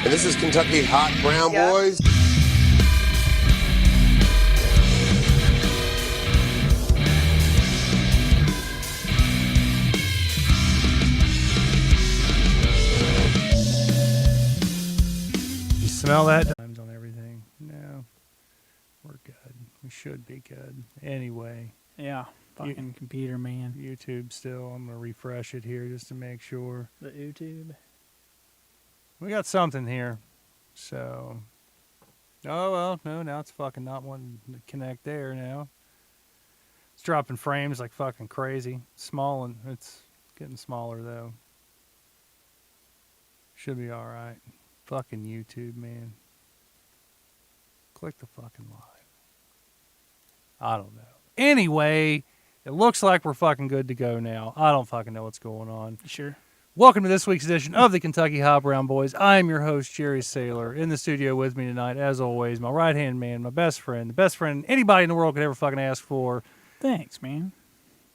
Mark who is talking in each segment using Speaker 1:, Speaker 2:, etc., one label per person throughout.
Speaker 1: And this is Kentucky Hot Brown Boys.
Speaker 2: You smell that? Times on everything. No. We're good. We should be good. Anyway.
Speaker 3: Yeah. Fucking computer, man.
Speaker 2: YouTube still. I'm going to refresh it here just to make sure.
Speaker 3: The YouTube.
Speaker 2: We got something here. So. Oh, well. No, now it's fucking not wanting to connect there now. It's dropping frames like fucking crazy. Small, and it's getting smaller, though. Should be alright. Fucking YouTube, man. Click the fucking live. I don't know. Anyway, it looks like we're fucking good to go now. I don't fucking know what's going on.
Speaker 3: Sure.
Speaker 2: Welcome to this week's edition of the Kentucky Hot Brown Boys. I am your host, Jerry Saylor. In the studio with me tonight, as always, my right-hand man, my best friend, the best friend anybody in the world could ever fucking ask for.
Speaker 3: Thanks, man.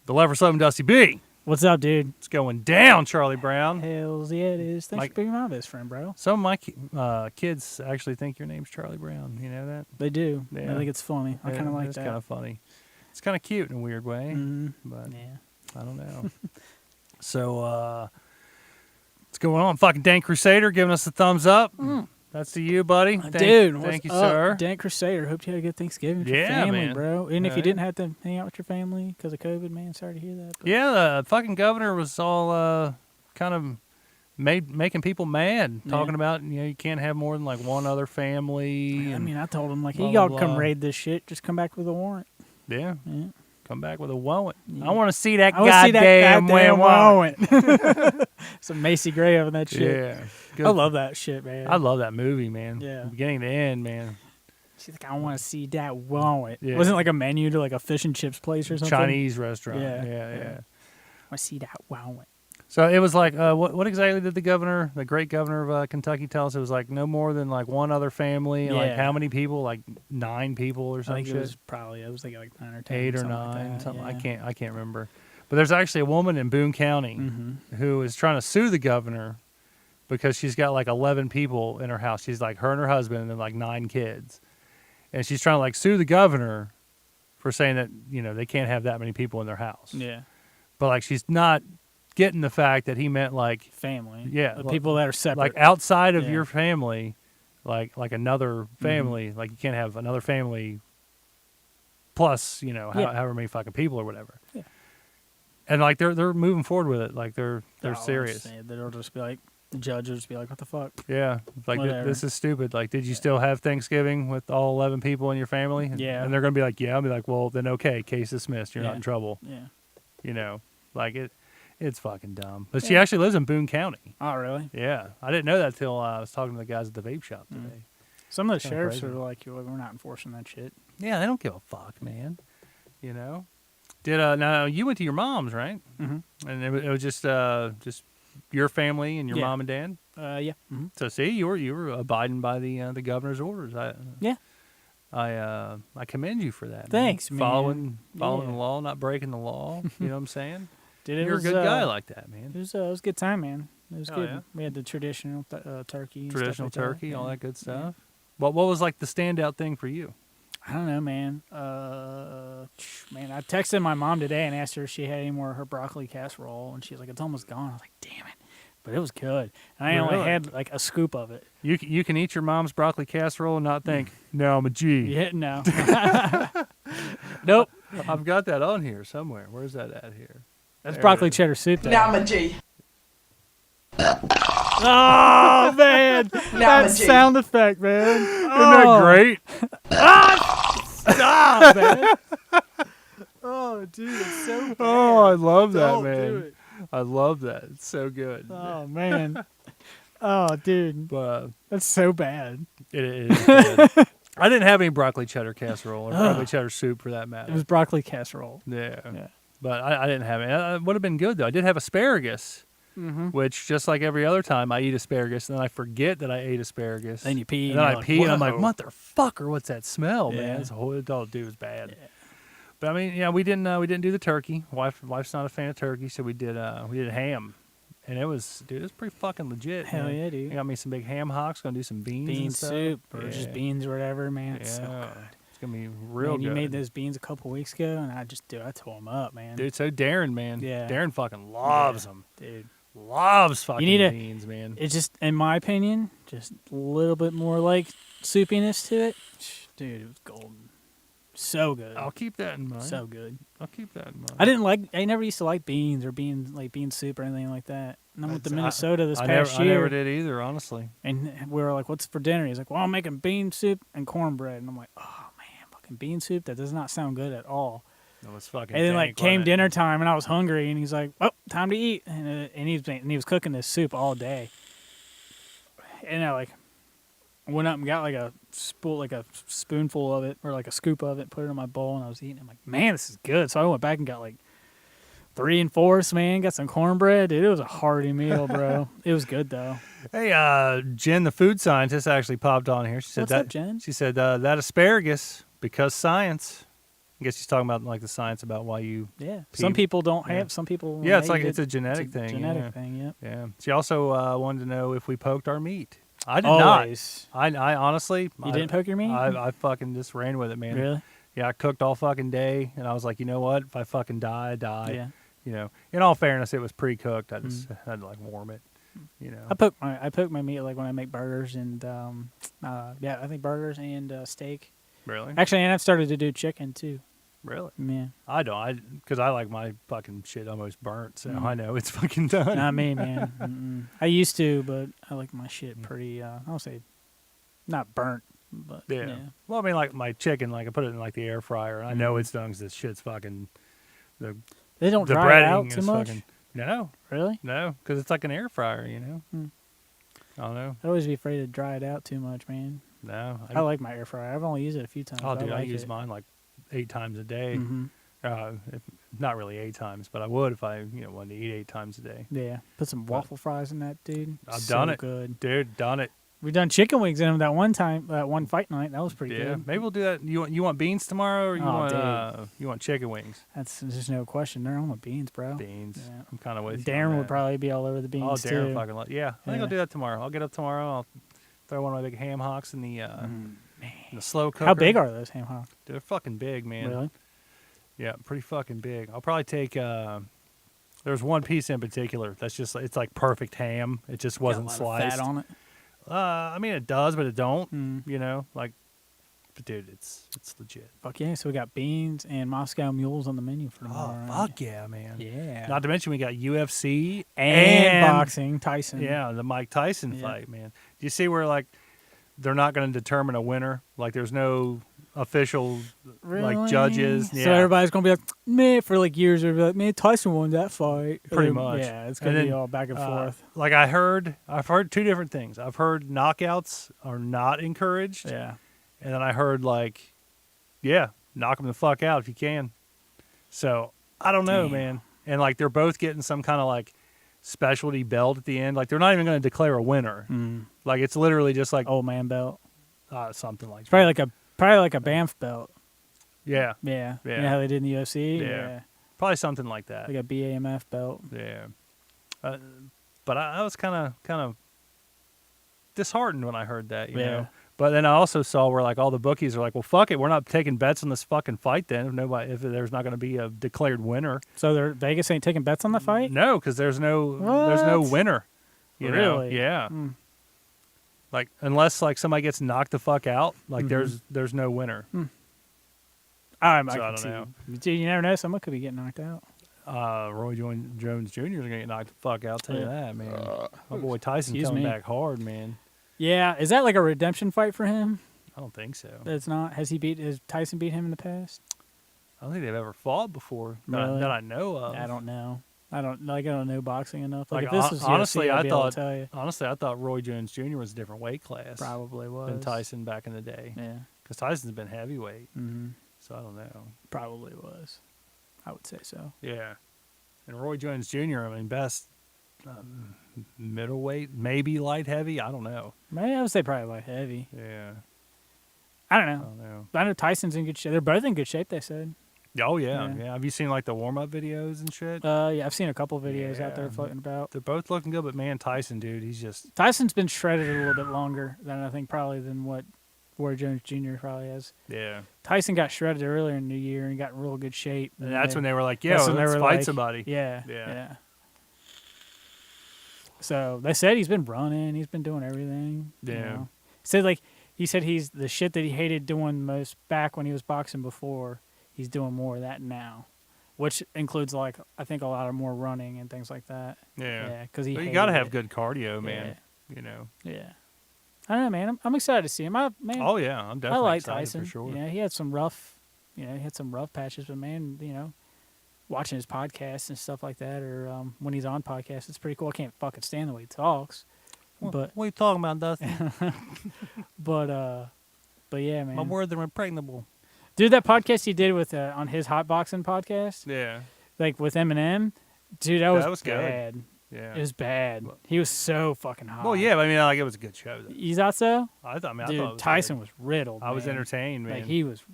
Speaker 2: The Lever Southern Dusty B.
Speaker 3: What's up, dude?
Speaker 2: It's going down, Charlie Brown.
Speaker 3: Hells yeah, it is. Thanks for being my best friend, bro.
Speaker 2: Some of my kids actually think your name's Charlie Brown. You know that?
Speaker 3: They do.
Speaker 2: Yeah.
Speaker 3: I think it's funny. I kind of like that.
Speaker 2: It's kind of funny. It's kind of cute in a weird way, but
Speaker 3: yeah.
Speaker 2: I don't know. So, what's going on? Fucking Dan Crusader giving us a thumbs up. That's to you, buddy.
Speaker 3: Dude,
Speaker 2: thank you,
Speaker 3: what's up?
Speaker 2: sir.
Speaker 3: Dan Crusader. Hope you had a good Thanksgiving with your
Speaker 2: Yeah,
Speaker 3: family,
Speaker 2: man.
Speaker 3: bro. And if you
Speaker 2: Right.
Speaker 3: didn't have to hang out with your family because of COVID, man, sorry to hear that. But
Speaker 2: Yeah, the fucking governor was all kind of making people mad, talking about you can't have more than like one other family.
Speaker 3: I mean, I told him, like,
Speaker 2: blah,
Speaker 3: hey,
Speaker 2: blah,
Speaker 3: y'all come
Speaker 2: blah.
Speaker 3: raid this shit. Just come back with a warrant.
Speaker 2: Yeah.
Speaker 3: Yeah.
Speaker 2: Come back with a warrant.
Speaker 3: Yeah.
Speaker 2: I want to see that
Speaker 3: I wanna see that
Speaker 2: goddamn
Speaker 3: goddamn
Speaker 2: warrant.
Speaker 3: warrant. Some Macy Gray on that shit.
Speaker 2: Yeah. Good.
Speaker 3: I love that shit, man.
Speaker 2: I love that movie, man.
Speaker 3: Yeah.
Speaker 2: Beginning to end, man.
Speaker 3: She's like, I want to see that warrant.
Speaker 2: Yeah.
Speaker 3: Wasn't it like a menu to like a fish and chips place or something?
Speaker 2: Chinese restaurant.
Speaker 3: Yeah.
Speaker 2: Yeah.
Speaker 3: I want to see that warrant.
Speaker 2: So it was like, what exactly did the great governor of Kentucky tell us? It was like no more than like one other family. And like
Speaker 3: Yeah.
Speaker 2: how many people? Like 9 people or
Speaker 3: I
Speaker 2: something.
Speaker 3: think it was probably, I was thinking like 9 or 10.
Speaker 2: 8 or
Speaker 3: something
Speaker 2: 9,
Speaker 3: like that.
Speaker 2: something.
Speaker 3: Yeah.
Speaker 2: I can't remember. But there's actually a woman in Boone County who is trying to sue the governor because she's got like 11 people in her house. She's like her and her husband and then like 9 kids, and she's trying to like sue the governor for saying that they can't have that many people in their house.
Speaker 3: Yeah.
Speaker 2: But like she's not getting the fact that he meant like
Speaker 3: Family.
Speaker 2: Yeah,
Speaker 3: The people that are separate.
Speaker 2: like outside of
Speaker 3: Yeah.
Speaker 2: your family, like another family. Like you can't have another family plus however many fucking people or whatever.
Speaker 3: Yeah.
Speaker 2: And like they're moving forward with it. Like they're serious.
Speaker 3: They'll just be like, the judge will just be like, what the fuck?
Speaker 2: Yeah, like
Speaker 3: Whatever.
Speaker 2: this is stupid. Like, did you still have Thanksgiving with all 11 people in your family?
Speaker 3: Yeah.
Speaker 2: And they're gonna be like, yeah. I'll be like, well, then okay, case dismissed. You're not
Speaker 3: Yeah.
Speaker 2: in trouble.
Speaker 3: Yeah.
Speaker 2: Like it's fucking dumb. But she actually lives in Boone County.
Speaker 3: Oh, really?
Speaker 2: Yeah, I didn't know that till I was talking to the guys at the vape shop today.
Speaker 3: Some of the
Speaker 2: Kinda
Speaker 3: sheriffs
Speaker 2: crazy.
Speaker 3: are like, we're not enforcing that shit.
Speaker 2: Yeah, they don't give a fuck, man. Did now you went to your mom's, right?
Speaker 3: Mm-hmm.
Speaker 2: And it was just your family and your
Speaker 3: Yeah.
Speaker 2: mom and dad.
Speaker 3: Yeah. Mm-hmm.
Speaker 2: So see, you were abiding by the governor's orders.
Speaker 3: Yeah.
Speaker 2: I commend you for that.
Speaker 3: Thanks,
Speaker 2: man.
Speaker 3: man.
Speaker 2: Following
Speaker 3: Yeah.
Speaker 2: the law, not breaking the law. You know what I'm saying?
Speaker 3: Dude,
Speaker 2: You're a good guy like that, man.
Speaker 3: It was a good time, man. It was
Speaker 2: Oh,
Speaker 3: good.
Speaker 2: yeah?
Speaker 3: We had the traditional turkey. And
Speaker 2: Traditional
Speaker 3: stuff like
Speaker 2: turkey, all
Speaker 3: Yeah.
Speaker 2: that good stuff. What was like the standout thing for you?
Speaker 3: I don't know, man. Man, I texted my mom today and asked her if she had any more of her broccoli casserole, and she's like, "It's almost gone." I was like, "Damn it!" But it was good, and I only
Speaker 2: Really?
Speaker 3: had like a scoop of it.
Speaker 2: You can eat your mom's broccoli casserole and not think, no, I'm a G.
Speaker 3: Yeah, no, nope.
Speaker 2: I've got that on here somewhere. Where's that at here?
Speaker 3: That's
Speaker 2: There
Speaker 3: broccoli
Speaker 2: it is.
Speaker 3: cheddar soup.
Speaker 4: Now I'm a G.
Speaker 3: Oh man, that sound effect, man.
Speaker 2: Isn't that great?
Speaker 3: Stop, man. Oh, dude, it's so bad.
Speaker 2: Oh, I love that,
Speaker 3: Don't
Speaker 2: man.
Speaker 3: do it.
Speaker 2: I love that. It's so good.
Speaker 3: Oh man. Oh, dude,
Speaker 2: But
Speaker 3: that's so bad.
Speaker 2: it is good. I didn't have any broccoli cheddar casserole or broccoli cheddar soup for that matter.
Speaker 3: It was broccoli casserole.
Speaker 2: Yeah.
Speaker 3: Yeah.
Speaker 2: But I didn't have it. It would have been good, though. I did have asparagus, which, just like every other time, I eat asparagus, and then I forget that I ate asparagus.
Speaker 3: Then you pee.
Speaker 2: And then I
Speaker 3: you're
Speaker 2: pee, and I'm like,
Speaker 3: "Whoa."
Speaker 2: motherfucker, what's that smell,
Speaker 3: Yeah.
Speaker 2: man? It's a whole adult dude was bad. Yeah. But I mean, yeah, we didn't do the turkey. Wife's not a fan of turkey, so we did ham. And it was, dude, it was pretty fucking legit.
Speaker 3: Hell
Speaker 2: man.
Speaker 3: yeah, dude.
Speaker 2: I got me some big ham hocks. Gonna do some beans.
Speaker 3: Bean
Speaker 2: and stuff.
Speaker 3: soup or
Speaker 2: Yeah.
Speaker 3: just beans or whatever, man. It's so
Speaker 2: Yeah.
Speaker 3: good.
Speaker 2: It's gonna be real
Speaker 3: Man,
Speaker 2: good.
Speaker 3: you made those beans a couple weeks ago, and I tore them up, man.
Speaker 2: Dude, so Darren, man.
Speaker 3: Yeah.
Speaker 2: Darren fucking loves them.
Speaker 3: Dude.
Speaker 2: Loves fucking
Speaker 3: need
Speaker 2: beans, man.
Speaker 3: It's just, in my opinion, just a little bit more like soupiness to it. Dude, it was golden. So good.
Speaker 2: I'll keep that in mind.
Speaker 3: So good.
Speaker 2: I'll keep that in mind.
Speaker 3: I never used to like beans or bean soup or anything like that. And I went to Minnesota this
Speaker 2: I
Speaker 3: past
Speaker 2: never,
Speaker 3: year.
Speaker 2: I never did either, honestly.
Speaker 3: And we were like, what's for dinner? He's like, well, I'm making bean soup and cornbread. And I'm like, oh, man, fucking bean soup? That does not sound good at all.
Speaker 2: It was fucking.
Speaker 3: And then,
Speaker 2: dank,
Speaker 3: came
Speaker 2: wasn't it?
Speaker 3: dinner time, and I was hungry, and he's like, well, time to eat. And he was cooking this soup all day. And I, went up and got, a spoonful of it, or, a scoop of it, put it in my bowl, and I was eating. I'm like, man, this is good. So I went back and got, 3 4, man. Got some cornbread. Dude, it was a hearty meal, bro. It was good, though.
Speaker 2: Hey, Jen, the food scientist, actually popped on here. She said
Speaker 3: What's up, Jen?
Speaker 2: She said that asparagus, because science. I guess she's talking about the science about why you.
Speaker 3: Yeah. Some people don't have.
Speaker 2: Yeah.
Speaker 3: Some people.
Speaker 2: Yeah, it's a genetic thing.
Speaker 3: Genetic thing. Yep.
Speaker 2: Yeah. She also wanted to know if we poked our meat. I did
Speaker 3: Always.
Speaker 2: not. I honestly.
Speaker 3: You didn't poke your meat?
Speaker 2: I fucking just ran with it, man.
Speaker 3: Really?
Speaker 2: Yeah, I cooked all fucking day, and I was like, you know what? If I fucking die, I die.
Speaker 3: Yeah.
Speaker 2: You know, in all fairness, it was pre-cooked. I just had to warm it. You know.
Speaker 3: I poke my meat when I make burgers and I think burgers and steak.
Speaker 2: Really?
Speaker 3: Actually, and I've started to do chicken too.
Speaker 2: Really?
Speaker 3: Yeah.
Speaker 2: I don't. Because I like my fucking shit almost burnt, so I know it's fucking done.
Speaker 3: Not me, man. Mm-mm. I used to, but I like my shit pretty. I don't say not burnt, but
Speaker 2: Yeah. Well, I mean, my chicken, I put it in the air fryer, and I know it's done because this shit's fucking.
Speaker 3: They don't
Speaker 2: The
Speaker 3: dry it
Speaker 2: breading
Speaker 3: out
Speaker 2: is
Speaker 3: too much.
Speaker 2: fucking. No,
Speaker 3: Really?
Speaker 2: no, because it's like an air fryer, you know. I don't know.
Speaker 3: I'd always be afraid to dry it out too much, man.
Speaker 2: No,
Speaker 3: I like my air fryer. I've only used it a few times.
Speaker 2: Oh,
Speaker 3: but
Speaker 2: dude, I
Speaker 3: like
Speaker 2: use
Speaker 3: it.
Speaker 2: mine 8 times a day.
Speaker 3: Mm-hmm.
Speaker 2: Not really 8 times, but I would if I wanted to eat 8 times a day.
Speaker 3: Yeah. Put some waffle fries in that, dude.
Speaker 2: I've
Speaker 3: So
Speaker 2: done it,
Speaker 3: good.
Speaker 2: dude. Done it.
Speaker 3: We've done chicken wings in them that one time, that one fight night. That was pretty
Speaker 2: Yeah,
Speaker 3: good.
Speaker 2: maybe we'll do that. You want beans tomorrow, or
Speaker 3: Oh,
Speaker 2: you want chicken wings?
Speaker 3: That's there's no question. They're on with beans, bro.
Speaker 2: Beans.
Speaker 3: Yeah.
Speaker 2: I'm kind of with you.
Speaker 3: Darren
Speaker 2: on
Speaker 3: would
Speaker 2: that.
Speaker 3: probably be all over the beans
Speaker 2: Oh, Darren
Speaker 3: too.
Speaker 2: fucking yeah. I think
Speaker 3: Yeah.
Speaker 2: I'll do that tomorrow. I'll get up tomorrow. I'll throw one of my big ham hocks in the in the slow cooker.
Speaker 3: How big are those ham hocks?
Speaker 2: They're fucking big, man.
Speaker 3: Really?
Speaker 2: Yeah, pretty fucking big. I'll probably take. There's one piece in particular that's just it's like perfect ham. It just wasn't
Speaker 3: Got a lot
Speaker 2: sliced.
Speaker 3: of fat on it.
Speaker 2: I mean it does, but it don't.
Speaker 3: Mm.
Speaker 2: You know, but dude, it's legit.
Speaker 3: Fuck yeah! So we got beans and Moscow mules on the menu for tomorrow.
Speaker 2: Oh
Speaker 3: right?
Speaker 2: fuck yeah, man.
Speaker 3: Yeah.
Speaker 2: Not to mention we got UFC
Speaker 3: and boxing, Tyson.
Speaker 2: Yeah, the Mike Tyson
Speaker 3: Yeah.
Speaker 2: fight, man. Do you see where they're not going to determine a winner? There's no official
Speaker 3: Really?
Speaker 2: judges. Yeah.
Speaker 3: So everybody's gonna be like, man, for years they'll be like, man, Tyson won that fight.
Speaker 2: Pretty
Speaker 3: And
Speaker 2: much.
Speaker 3: Yeah, it's
Speaker 2: And
Speaker 3: gonna be
Speaker 2: then,
Speaker 3: all back and forth.
Speaker 2: I've heard 2 different things. I've heard knockouts are not encouraged,
Speaker 3: Yeah.
Speaker 2: and then I heard knock them the fuck out if you can. So I don't know,
Speaker 3: Damn.
Speaker 2: man. And they're both getting some kind of specialty belt at the end. They're not even going to declare a winner.
Speaker 3: Mm.
Speaker 2: It's literally just
Speaker 3: Old man belt.
Speaker 2: something like
Speaker 3: It's
Speaker 2: that.
Speaker 3: probably like a Banff belt.
Speaker 2: Yeah,
Speaker 3: Yeah.
Speaker 2: Yeah.
Speaker 3: You know how they did in the UFC?
Speaker 2: Yeah. probably something like that.
Speaker 3: Like a BAMF belt.
Speaker 2: Yeah, but I was kind of disheartened when I heard that. You know. But then I also saw where all the bookies are like, well, fuck it, we're not taking bets on this fucking fight. Then if there's not going to be a declared winner,
Speaker 3: So Vegas ain't taking bets on the fight?
Speaker 2: no, because there's no
Speaker 3: What?
Speaker 2: winner. You know?
Speaker 3: Really?
Speaker 2: Yeah.
Speaker 3: Mm.
Speaker 2: Unless somebody gets knocked the fuck out,
Speaker 3: Mm-hmm.
Speaker 2: there's no winner.
Speaker 3: I
Speaker 2: So I
Speaker 3: can
Speaker 2: don't
Speaker 3: see.
Speaker 2: know.
Speaker 3: Dude, you never know. Someone could be getting knocked out.
Speaker 2: Roy Jones Jr. is gonna get knocked the fuck out. I'll tell you
Speaker 3: Yeah.
Speaker 2: that, man. My boy Tyson's
Speaker 3: Excuse
Speaker 2: coming
Speaker 3: me.
Speaker 2: back hard, man.
Speaker 3: Yeah. Is that like a redemption fight for him?
Speaker 2: I don't think so.
Speaker 3: It's not. Has Tyson beat him in the past?
Speaker 2: I don't think they've ever fought before
Speaker 3: Really?
Speaker 2: that I know of.
Speaker 3: I don't know. I don't know boxing enough. If this was
Speaker 2: honestly,
Speaker 3: UFC, I'd
Speaker 2: I
Speaker 3: be able to
Speaker 2: thought
Speaker 3: tell you.
Speaker 2: I thought Roy Jones Jr. was a different weight class
Speaker 3: Probably was.
Speaker 2: than Tyson back in the day.
Speaker 3: Yeah.
Speaker 2: Because Tyson's been heavyweight,
Speaker 3: Mm-hmm.
Speaker 2: so I don't know.
Speaker 3: Probably was. I would say so.
Speaker 2: Yeah, and Roy Jones Jr. I mean, best middleweight, maybe light heavy. I don't know.
Speaker 3: Maybe I would say probably light heavy.
Speaker 2: Yeah,
Speaker 3: I don't
Speaker 2: I
Speaker 3: know.
Speaker 2: don't know.
Speaker 3: I know Tyson's in good shape. They're both in good shape. They said.
Speaker 2: Oh yeah,
Speaker 3: Yeah.
Speaker 2: yeah. Have you seen like the warm up videos and shit?
Speaker 3: Yeah, I've seen a couple videos out there
Speaker 2: Yeah.
Speaker 3: floating about.
Speaker 2: They're both looking good, but man, Tyson, dude, he's just
Speaker 3: Tyson's been shredded a little bit longer than I think probably than what Roy Jones Jr. probably has.
Speaker 2: yeah.
Speaker 3: Tyson got shredded earlier in the year and got in real good shape.
Speaker 2: And that's when they were like, yeah,
Speaker 3: that's when they
Speaker 2: let's
Speaker 3: were
Speaker 2: fight
Speaker 3: like,
Speaker 2: somebody.
Speaker 3: Yeah,
Speaker 2: Yeah.
Speaker 3: yeah. So they said he's been running, he's been doing everything.
Speaker 2: Yeah.
Speaker 3: You know. He said he's the shit that he hated doing most back when he was boxing before. He's doing more of that now, which includes like I think a lot of more running and things like that.
Speaker 2: Yeah.
Speaker 3: Yeah, because he.
Speaker 2: Well, you got to
Speaker 3: hated
Speaker 2: have
Speaker 3: it.
Speaker 2: good cardio, man. You know.
Speaker 3: Yeah. I don't know, man. I'm excited to see him.
Speaker 2: Oh yeah, I'm
Speaker 3: I
Speaker 2: definitely
Speaker 3: like
Speaker 2: excited
Speaker 3: Tyson.
Speaker 2: for sure.
Speaker 3: You know, he had some rough patches, but man, you know, watching his podcasts and stuff like that, or when he's on podcasts, it's pretty cool. I can't fucking stand the way he talks, but
Speaker 2: What are you talking about, Dusty?
Speaker 3: but yeah, man.
Speaker 2: My words are impregnable.
Speaker 3: Dude, that podcast he did with on his hot boxing podcast,
Speaker 2: Yeah.
Speaker 3: like with Eminem, dude, that was
Speaker 2: good.
Speaker 3: bad.
Speaker 2: Yeah.
Speaker 3: It was bad. He was so fucking hot.
Speaker 2: Well, yeah, but I mean, like it was a good show. Though.
Speaker 3: You thought so?
Speaker 2: I thought
Speaker 3: Dude,
Speaker 2: it was
Speaker 3: Tyson
Speaker 2: good.
Speaker 3: was riddled.
Speaker 2: I was
Speaker 3: man.
Speaker 2: entertained, man.
Speaker 3: Like he was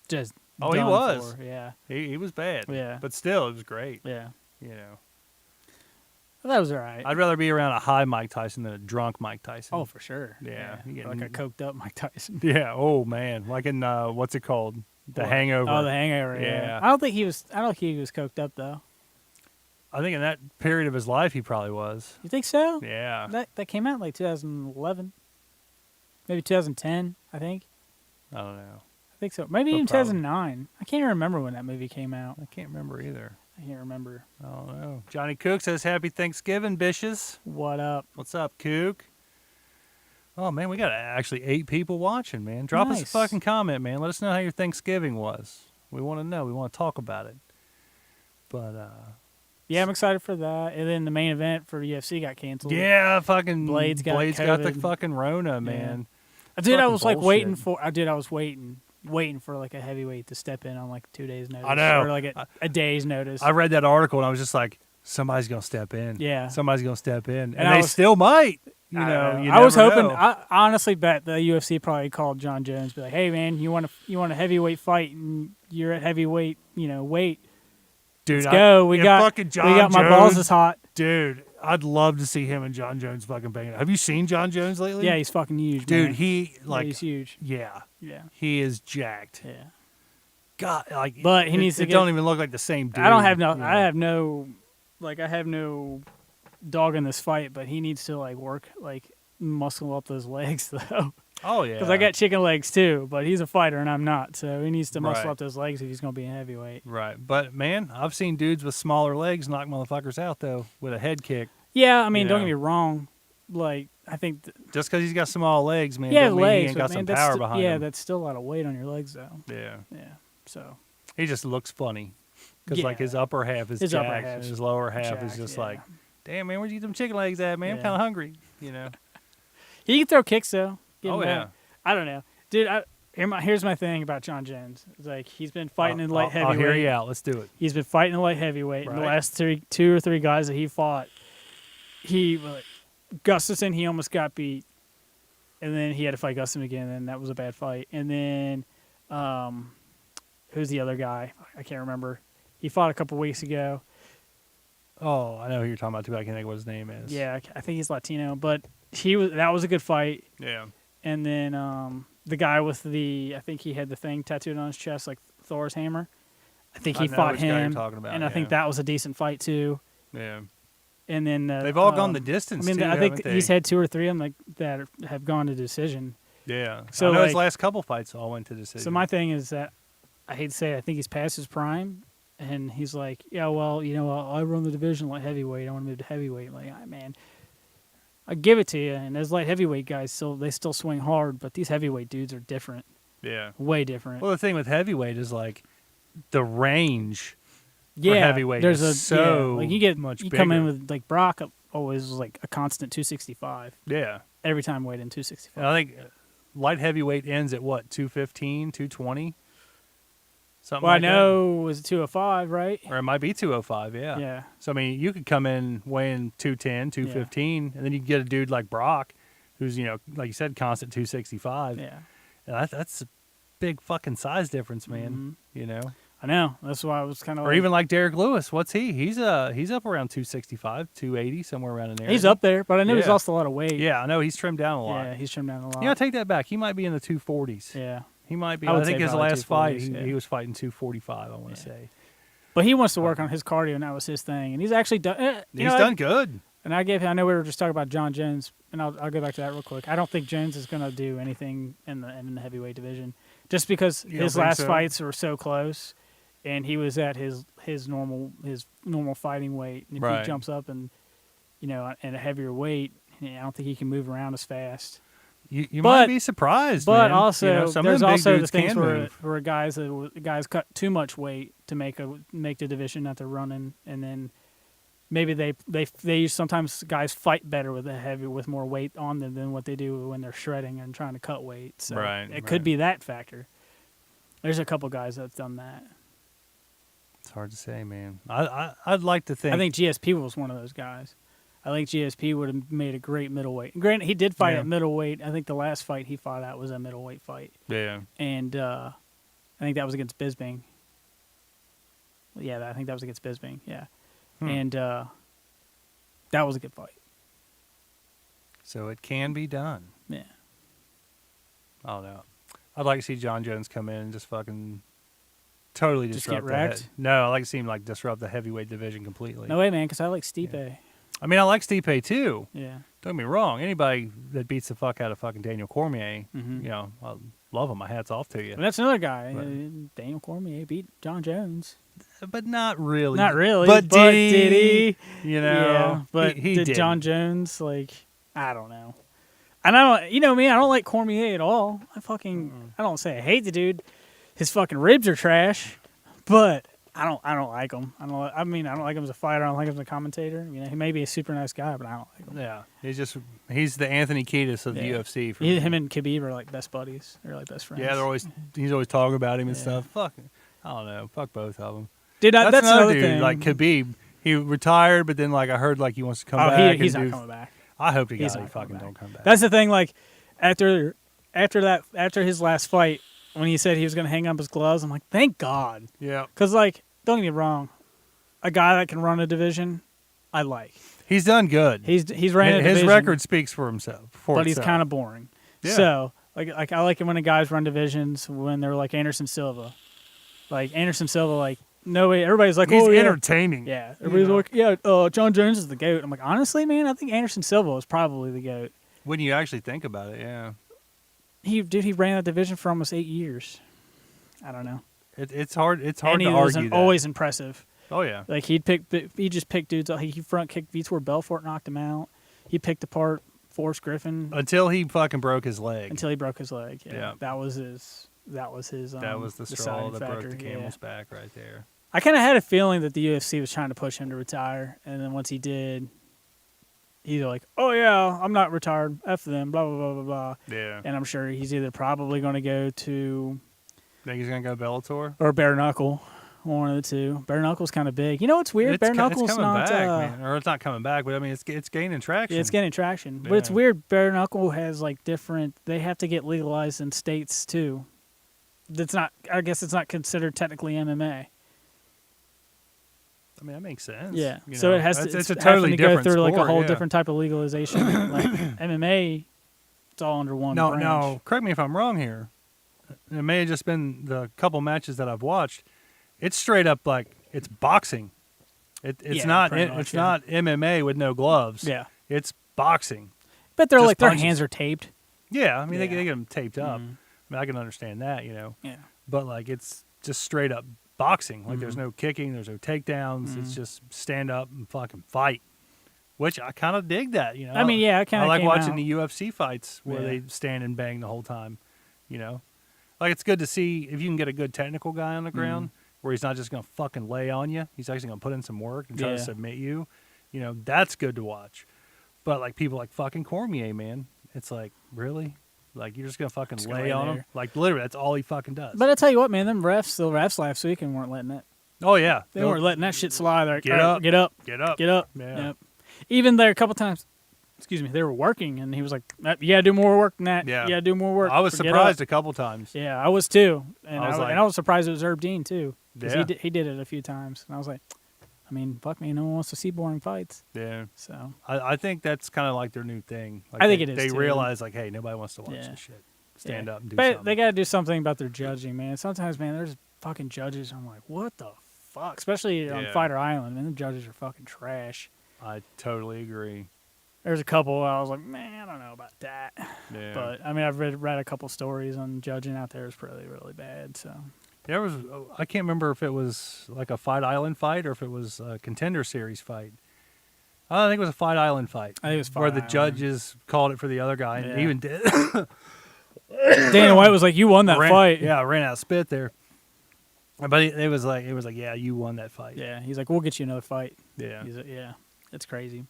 Speaker 3: just.
Speaker 2: Oh, he
Speaker 3: done
Speaker 2: was.
Speaker 3: for, yeah.
Speaker 2: He was bad.
Speaker 3: Yeah.
Speaker 2: But still, it was great.
Speaker 3: Yeah.
Speaker 2: You know.
Speaker 3: Well, that was all right.
Speaker 2: I'd rather be around a high Mike Tyson than a drunk Mike Tyson.
Speaker 3: Oh, for sure.
Speaker 2: Yeah, you get
Speaker 3: like a
Speaker 2: n-
Speaker 3: coked up Mike Tyson.
Speaker 2: Yeah. Oh man. Like in what's it called? The
Speaker 3: What?
Speaker 2: Hangover.
Speaker 3: Oh, the Hangover.
Speaker 2: Yeah.
Speaker 3: Yeah. I don't think he was coked up though.
Speaker 2: I think in that period of his life, he probably was.
Speaker 3: You think so?
Speaker 2: Yeah.
Speaker 3: That came out in like 2011, maybe 2010. I think.
Speaker 2: I don't know.
Speaker 3: I think so. Maybe
Speaker 2: But
Speaker 3: even
Speaker 2: probably.
Speaker 3: 2009. I can't even remember when that movie came out.
Speaker 2: I can't remember either.
Speaker 3: I can't remember.
Speaker 2: I don't know. Johnny Cook says, "Happy Thanksgiving, bitches."
Speaker 3: What up?
Speaker 2: What's up, Cook? Oh man, we got actually 8 people watching, man. Drop us a
Speaker 3: Nice.
Speaker 2: fucking comment, man. Let us know how your Thanksgiving was. We want to know. We want to talk about it. But
Speaker 3: Yeah, I'm excited for that. And then the main event for UFC got canceled.
Speaker 2: yeah, fucking
Speaker 3: Blades got
Speaker 2: got the
Speaker 3: COVID.
Speaker 2: fucking Rona, man.
Speaker 3: Dude, I
Speaker 2: fucking
Speaker 3: was like
Speaker 2: bullshit.
Speaker 3: waiting for. I was waiting for like a heavyweight to step in on like 2 days notice.
Speaker 2: I know.
Speaker 3: Or like a day's notice.
Speaker 2: I read that article and I was just like, somebody's gonna step in.
Speaker 3: Yeah.
Speaker 2: somebody's gonna step in, and
Speaker 3: I
Speaker 2: they
Speaker 3: was-
Speaker 2: still might. You
Speaker 3: I
Speaker 2: know,
Speaker 3: don't
Speaker 2: you
Speaker 3: I was
Speaker 2: never
Speaker 3: hoping.
Speaker 2: know.
Speaker 3: I honestly bet the UFC probably called John Jones, be like, "Hey man, you want a heavyweight fight, and you're at heavyweight, weight.
Speaker 2: Dude,
Speaker 3: Let's go. We got
Speaker 2: fucking John
Speaker 3: we got my
Speaker 2: Jones.
Speaker 3: balls is hot.
Speaker 2: Dude, I'd love to see him and John Jones fucking banging. Have you seen John Jones lately?
Speaker 3: Yeah, he's fucking huge,
Speaker 2: dude,
Speaker 3: man.
Speaker 2: he
Speaker 3: Yeah,
Speaker 2: like
Speaker 3: he's huge.
Speaker 2: yeah,
Speaker 3: Yeah,
Speaker 2: he is jacked.
Speaker 3: yeah.
Speaker 2: God, like,
Speaker 3: But he needs to
Speaker 2: it
Speaker 3: get-
Speaker 2: don't even look like the same dude.
Speaker 3: I don't have no.
Speaker 2: you know?
Speaker 3: I have no dog in this fight, but he needs to like work like muscle up those legs though.
Speaker 2: Oh yeah,
Speaker 3: Because I got chicken legs too, but he's a fighter and I'm not, so he needs to muscle
Speaker 2: Right.
Speaker 3: up those legs if he's gonna be a heavyweight.
Speaker 2: right. But man, I've seen dudes with smaller legs knock motherfuckers out though with a head kick.
Speaker 3: Yeah, I mean,
Speaker 2: You
Speaker 3: don't
Speaker 2: know.
Speaker 3: get me wrong. Like I think,
Speaker 2: Just because he's got small legs, man,
Speaker 3: yeah,
Speaker 2: don't mean he
Speaker 3: legs,
Speaker 2: ain't
Speaker 3: but
Speaker 2: got
Speaker 3: man,
Speaker 2: some
Speaker 3: that's
Speaker 2: power
Speaker 3: sti-
Speaker 2: behind
Speaker 3: yeah,
Speaker 2: him.
Speaker 3: that's still a lot of weight on your legs though.
Speaker 2: Yeah,
Speaker 3: Yeah, so
Speaker 2: he just looks funny because like
Speaker 3: Yeah.
Speaker 2: his upper half is
Speaker 3: His upper
Speaker 2: jacked, and
Speaker 3: half's
Speaker 2: his lower half is
Speaker 3: jacked,
Speaker 2: just
Speaker 3: yeah.
Speaker 2: like, damn man, where'd you get them chicken legs at, man? I'm
Speaker 3: Yeah.
Speaker 2: kind of hungry, you know.
Speaker 3: he can throw kicks though. Give
Speaker 2: Oh
Speaker 3: him
Speaker 2: yeah.
Speaker 3: that. I don't know, dude. Here's my thing about John Jones. It's like he's been fighting in light
Speaker 2: I'll
Speaker 3: heavyweight.
Speaker 2: hear you out. Let's do it.
Speaker 3: He's been fighting in light heavyweight. And the
Speaker 2: Right.
Speaker 3: last two or three guys that he fought, Gustafson, he almost got beat, and then he had to fight Gustafson again, and that was a bad fight. And then, who's the other guy? I can't remember. He fought a couple weeks ago.
Speaker 2: Oh, I know who you're talking about too. But I can't think of what his name is.
Speaker 3: Yeah, I think he's Latino, but that was a good fight.
Speaker 2: Yeah.
Speaker 3: And then the guy with I think he had the thing tattooed on his chest like Thor's hammer. I think he
Speaker 2: I know
Speaker 3: fought
Speaker 2: which guy you're
Speaker 3: him,
Speaker 2: talking about,
Speaker 3: and I think
Speaker 2: yeah.
Speaker 3: that was a decent fight too.
Speaker 2: Yeah.
Speaker 3: And then
Speaker 2: They've all gone the distance.
Speaker 3: I mean,
Speaker 2: too,
Speaker 3: I think
Speaker 2: haven't they?
Speaker 3: he's had 2 or 3 of them that have gone to decision.
Speaker 2: Yeah.
Speaker 3: So,
Speaker 2: I know his
Speaker 3: like-
Speaker 2: last couple fights all went to decision.
Speaker 3: So my thing is that I hate to say it, I think he's past his prime, and he's like, yeah, well, I run the division light heavyweight. I want to move to heavyweight. I'm like, man, I give it to you. And those light heavyweight guys still swing hard, but these heavyweight dudes are different,
Speaker 2: Yeah.
Speaker 3: way different.
Speaker 2: Well, the thing with heavyweight is like the range.
Speaker 3: yeah,
Speaker 2: heavyweight
Speaker 3: there's
Speaker 2: is so
Speaker 3: like you
Speaker 2: much
Speaker 3: come in
Speaker 2: bigger.
Speaker 3: with like Brock always was like a constant 265
Speaker 2: Yeah.
Speaker 3: every time weighed in 265.
Speaker 2: And I think light heavyweight ends at what, 215, 220? Something
Speaker 3: Well,
Speaker 2: like
Speaker 3: I know it was 205, right?
Speaker 2: that? Or it might be 205, yeah.
Speaker 3: Yeah.
Speaker 2: So, I mean, you could come in weighing 210, 215, and then you get a dude like Brock who's, like you said, constant 265.
Speaker 3: Yeah.
Speaker 2: And that's a big fucking size difference, man. You know?
Speaker 3: I know. That's why I was kind of.
Speaker 2: Or even like Derek Lewis. What's he? He's up around 265, 280, somewhere around in there.
Speaker 3: He's up there, but I know he's
Speaker 2: Yeah.
Speaker 3: lost a lot of weight.
Speaker 2: Yeah, I know he's trimmed down a lot.
Speaker 3: Yeah, he's trimmed down a lot.
Speaker 2: Yeah, take that back. He might be in the 240s.
Speaker 3: Yeah.
Speaker 2: He might be.
Speaker 3: I would
Speaker 2: I think
Speaker 3: say
Speaker 2: his
Speaker 3: probably
Speaker 2: last fight,
Speaker 3: 240s,
Speaker 2: he was fighting 245, I want to say.
Speaker 3: But he wants to work on his cardio, and that was his thing. And he's actually done.
Speaker 2: He's done good.
Speaker 3: And I know we were just talking about John Jones, and I'll go back to that real quick. I don't think Jones is going to do anything in the heavyweight division, just because his last fights were so close, and he was at his normal fighting weight. And if he jumps up and at a hevier weight, I don't think he can move around as fast.
Speaker 2: You might be surprised,
Speaker 3: but
Speaker 2: man.
Speaker 3: also
Speaker 2: some
Speaker 3: there's
Speaker 2: of them big
Speaker 3: also the
Speaker 2: dudes
Speaker 3: things
Speaker 2: can
Speaker 3: where guys cut too much weight to make the division that they're running, and then maybe they sometimes guys fight better with more weight on them than what they do when they're shredding and trying to cut weight. So it could be that factor. There's a couple guys that's done that.
Speaker 2: It's hard to say, man. I'd like to think.
Speaker 3: I think GSP was one of those guys. I think GSP would have made a great middleweight. Granted, he did fight at middleweight. I think the last fight he fought at was a middleweight fight.
Speaker 2: Yeah.
Speaker 3: And I think that was against Bisping. Yeah, I think that was against Bisping. Yeah. And that was a good fight.
Speaker 2: So it can be done.
Speaker 3: Yeah.
Speaker 2: I don't know. I'd like to see John Jones come in and just fucking totally disrupt.
Speaker 3: Just get wrecked?
Speaker 2: No, I'd like to see him disrupt the heavyweight division completely.
Speaker 3: No way, man, because I like Stipe.
Speaker 2: Yeah. I mean, I like Stipe too.
Speaker 3: Yeah.
Speaker 2: Don't get me wrong. Anybody that beats the fuck out of fucking Daniel Cormier, I love him. My hat's off to you.
Speaker 3: And that's another guy. Daniel Cormier beat John Jones.
Speaker 2: But not really.
Speaker 3: Not really.
Speaker 2: But
Speaker 3: did he?
Speaker 2: Yeah,
Speaker 3: but
Speaker 2: he
Speaker 3: did John Jones, I don't know. And I don't like Cormier at all. I don't say I hate the dude. His fucking ribs are trash, but I don't like him. I don't like him as a fighter. I don't like him as a commentator. He may be a super nice guy, but I don't like him.
Speaker 2: Yeah, he's the Anthony Kiedis of the UFC.
Speaker 3: Him and Khabib are like best buddies. They're like best friends.
Speaker 2: Yeah, he's always talking about him and stuff. Fuck, I don't know. Fuck both of them.
Speaker 3: Dude, that's
Speaker 2: another
Speaker 3: dude.
Speaker 2: Thing. Like Khabib, he retired, but then I heard he wants to come back.
Speaker 3: He's not coming back.
Speaker 2: I hope he fucking don't come back.
Speaker 3: That's the thing. After his last fight, when he said he was going to hang up his gloves, I'm like, thank God.
Speaker 2: Yeah.
Speaker 3: Because don't get me wrong, a guy that can run a division, I like.
Speaker 2: He's done good.
Speaker 3: He's ran a division.
Speaker 2: His record speaks for himself.
Speaker 3: But he's kind of boring. Yeah. So I like it when the guys run divisions when they're like Anderson Silva. Everybody's like,
Speaker 2: he's
Speaker 3: oh, yeah.
Speaker 2: entertaining.
Speaker 3: Yeah. Everybody's like, John Jones is the GOAT. I'm like, honestly, man, I think Anderson Silva was probably the GOAT.
Speaker 2: When you actually think about it, yeah.
Speaker 3: He ran that division for almost 8 years. I don't know.
Speaker 2: It's hard. It's hard
Speaker 3: and
Speaker 2: to argue.
Speaker 3: He was always impressive.
Speaker 2: Oh yeah.
Speaker 3: He just picked dudes. He front kicked Vitor Belfort, knocked him out. He picked apart Forrest Griffin
Speaker 2: until he fucking broke his leg.
Speaker 3: Yeah. That was his. That was the
Speaker 2: straw that broke the camel's back right there.
Speaker 3: I kind of had a feeling that the UFC was trying to push him to retire, and then once he did, he's like, "Oh yeah, I'm not retired. F them." Blah blah blah blah blah.
Speaker 2: Yeah.
Speaker 3: And I'm sure he's either probably going to go to.
Speaker 2: Think he's gonna go Bellator
Speaker 3: or bare knuckle, one of the two. Bare knuckle's kind of big. You know what's weird? Bare knuckle's
Speaker 2: coming
Speaker 3: not.
Speaker 2: Back, man. Or it's not coming back, but I mean, it's gaining traction.
Speaker 3: Yeah, it's gaining traction,
Speaker 2: yeah.
Speaker 3: But it's weird. Bare knuckle has different. They have to get legalized in states too. That's not. I guess it's not considered technically MMA.
Speaker 2: I mean, that makes sense.
Speaker 3: Yeah. So it has to.
Speaker 2: It's a totally different
Speaker 3: go through
Speaker 2: sport,
Speaker 3: a whole different type of legalization. MMA, it's all under one branch.
Speaker 2: No. Correct me if I'm wrong here. It may have just been the couple matches that I've watched. It's straight up it's boxing. It's not MMA with no gloves.
Speaker 3: Yeah.
Speaker 2: It's boxing.
Speaker 3: But they're their hands are taped.
Speaker 2: Yeah, I mean they get them taped up. I mean I can understand that, Yeah. But it's just straight up boxing. There's no kicking, there's no takedowns. It's just stand up and fucking fight. Which I kind of dig that,
Speaker 3: I mean, yeah, I
Speaker 2: like watching the UFC fights where they stand and bang the whole time, it's good to see if you can get a good technical guy on the ground where he's not just going to fucking lay on you. He's actually going to put in some work and try to submit you. That's good to watch. But people like fucking Cormier, man, it's really? You're just going to fucking lay on him? Literally, that's all he fucking does.
Speaker 3: But I tell you what, man, the refs last weekend weren't letting it.
Speaker 2: Oh, yeah.
Speaker 3: They weren't letting that shit slide. They're
Speaker 2: get up.
Speaker 3: Get up.
Speaker 2: Get up.
Speaker 3: Get up.
Speaker 2: Yeah.
Speaker 3: Yep. Even there a couple times, they were working, and he was like, you got to do more work than that.
Speaker 2: Yeah.
Speaker 3: You got to do more work.
Speaker 2: I was surprised a couple times.
Speaker 3: Yeah, I was too. And I was surprised it was Herb Dean, too. 'Cause
Speaker 2: Yeah.
Speaker 3: he did it a few times, and I was like, I mean, fuck me, no one wants to see boring fights.
Speaker 2: Yeah.
Speaker 3: So
Speaker 2: I think that's kind of like their new thing. Like
Speaker 3: I think
Speaker 2: they,
Speaker 3: it is,
Speaker 2: They
Speaker 3: too.
Speaker 2: realize like, hey, nobody wants to watch
Speaker 3: Yeah.
Speaker 2: this shit. Stand
Speaker 3: yeah.
Speaker 2: up and do
Speaker 3: But
Speaker 2: something.
Speaker 3: they got to do something about their judging, man. Sometimes, man, there's fucking judges. I'm like, what the fuck? Especially on
Speaker 2: Yeah.
Speaker 3: Fighter Island, man. The judges are fucking trash.
Speaker 2: I totally agree.
Speaker 3: There's a couple I was like, man, I don't know about that.
Speaker 2: Yeah.
Speaker 3: But I mean, I've read a couple stories on judging out there. It's really, really bad. So
Speaker 2: There was I can't remember if it was like a Fight Island fight or if it was a Contender Series fight. I think it was a Fight Island fight.
Speaker 3: I think it was Fight
Speaker 2: where the
Speaker 3: Island.
Speaker 2: judges called it for the other guy and
Speaker 3: Yeah.
Speaker 2: even did.
Speaker 3: Dana White was like, you won that fight.
Speaker 2: Yeah, ran out of spit there. But it was like, yeah, you won that fight.
Speaker 3: Yeah. He's like, we'll get you another fight.
Speaker 2: Yeah.
Speaker 3: He's like, yeah. It's crazy.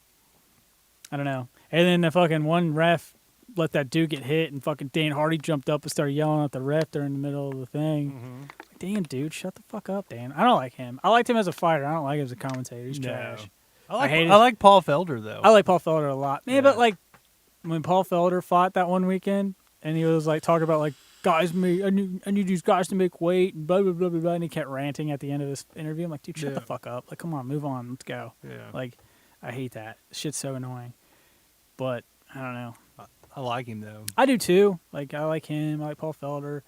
Speaker 3: I don't know. And then the fucking one ref let that dude get hit, and fucking Dan Hardy jumped up and started yelling at the ref during the middle of the thing.
Speaker 2: Mm-hmm.
Speaker 3: Like, damn, dude, shut the fuck up, Dan. I don't like him. I liked him as a fighter. I don't like him as a commentator. He's
Speaker 2: No.
Speaker 3: trash.
Speaker 2: I
Speaker 3: hate it.
Speaker 2: like Paul Felder though.
Speaker 3: I like Paul Felder a lot. Man,
Speaker 2: Yeah.
Speaker 3: but like when Paul Felder fought that one weekend, and he was like talking about like, guys, I need these guys to make weight, and blah, blah, blah, blah, blah, and he kept ranting at the end of this interview. I'm like, dude, shut
Speaker 2: Yeah.
Speaker 3: the fuck up. Like, come on, move on. Let's go.
Speaker 2: Yeah.
Speaker 3: Like, I hate that. Shit's so annoying. But I don't know.
Speaker 2: I like him though.
Speaker 3: I do too. Like, I like him. I like Paul Felder.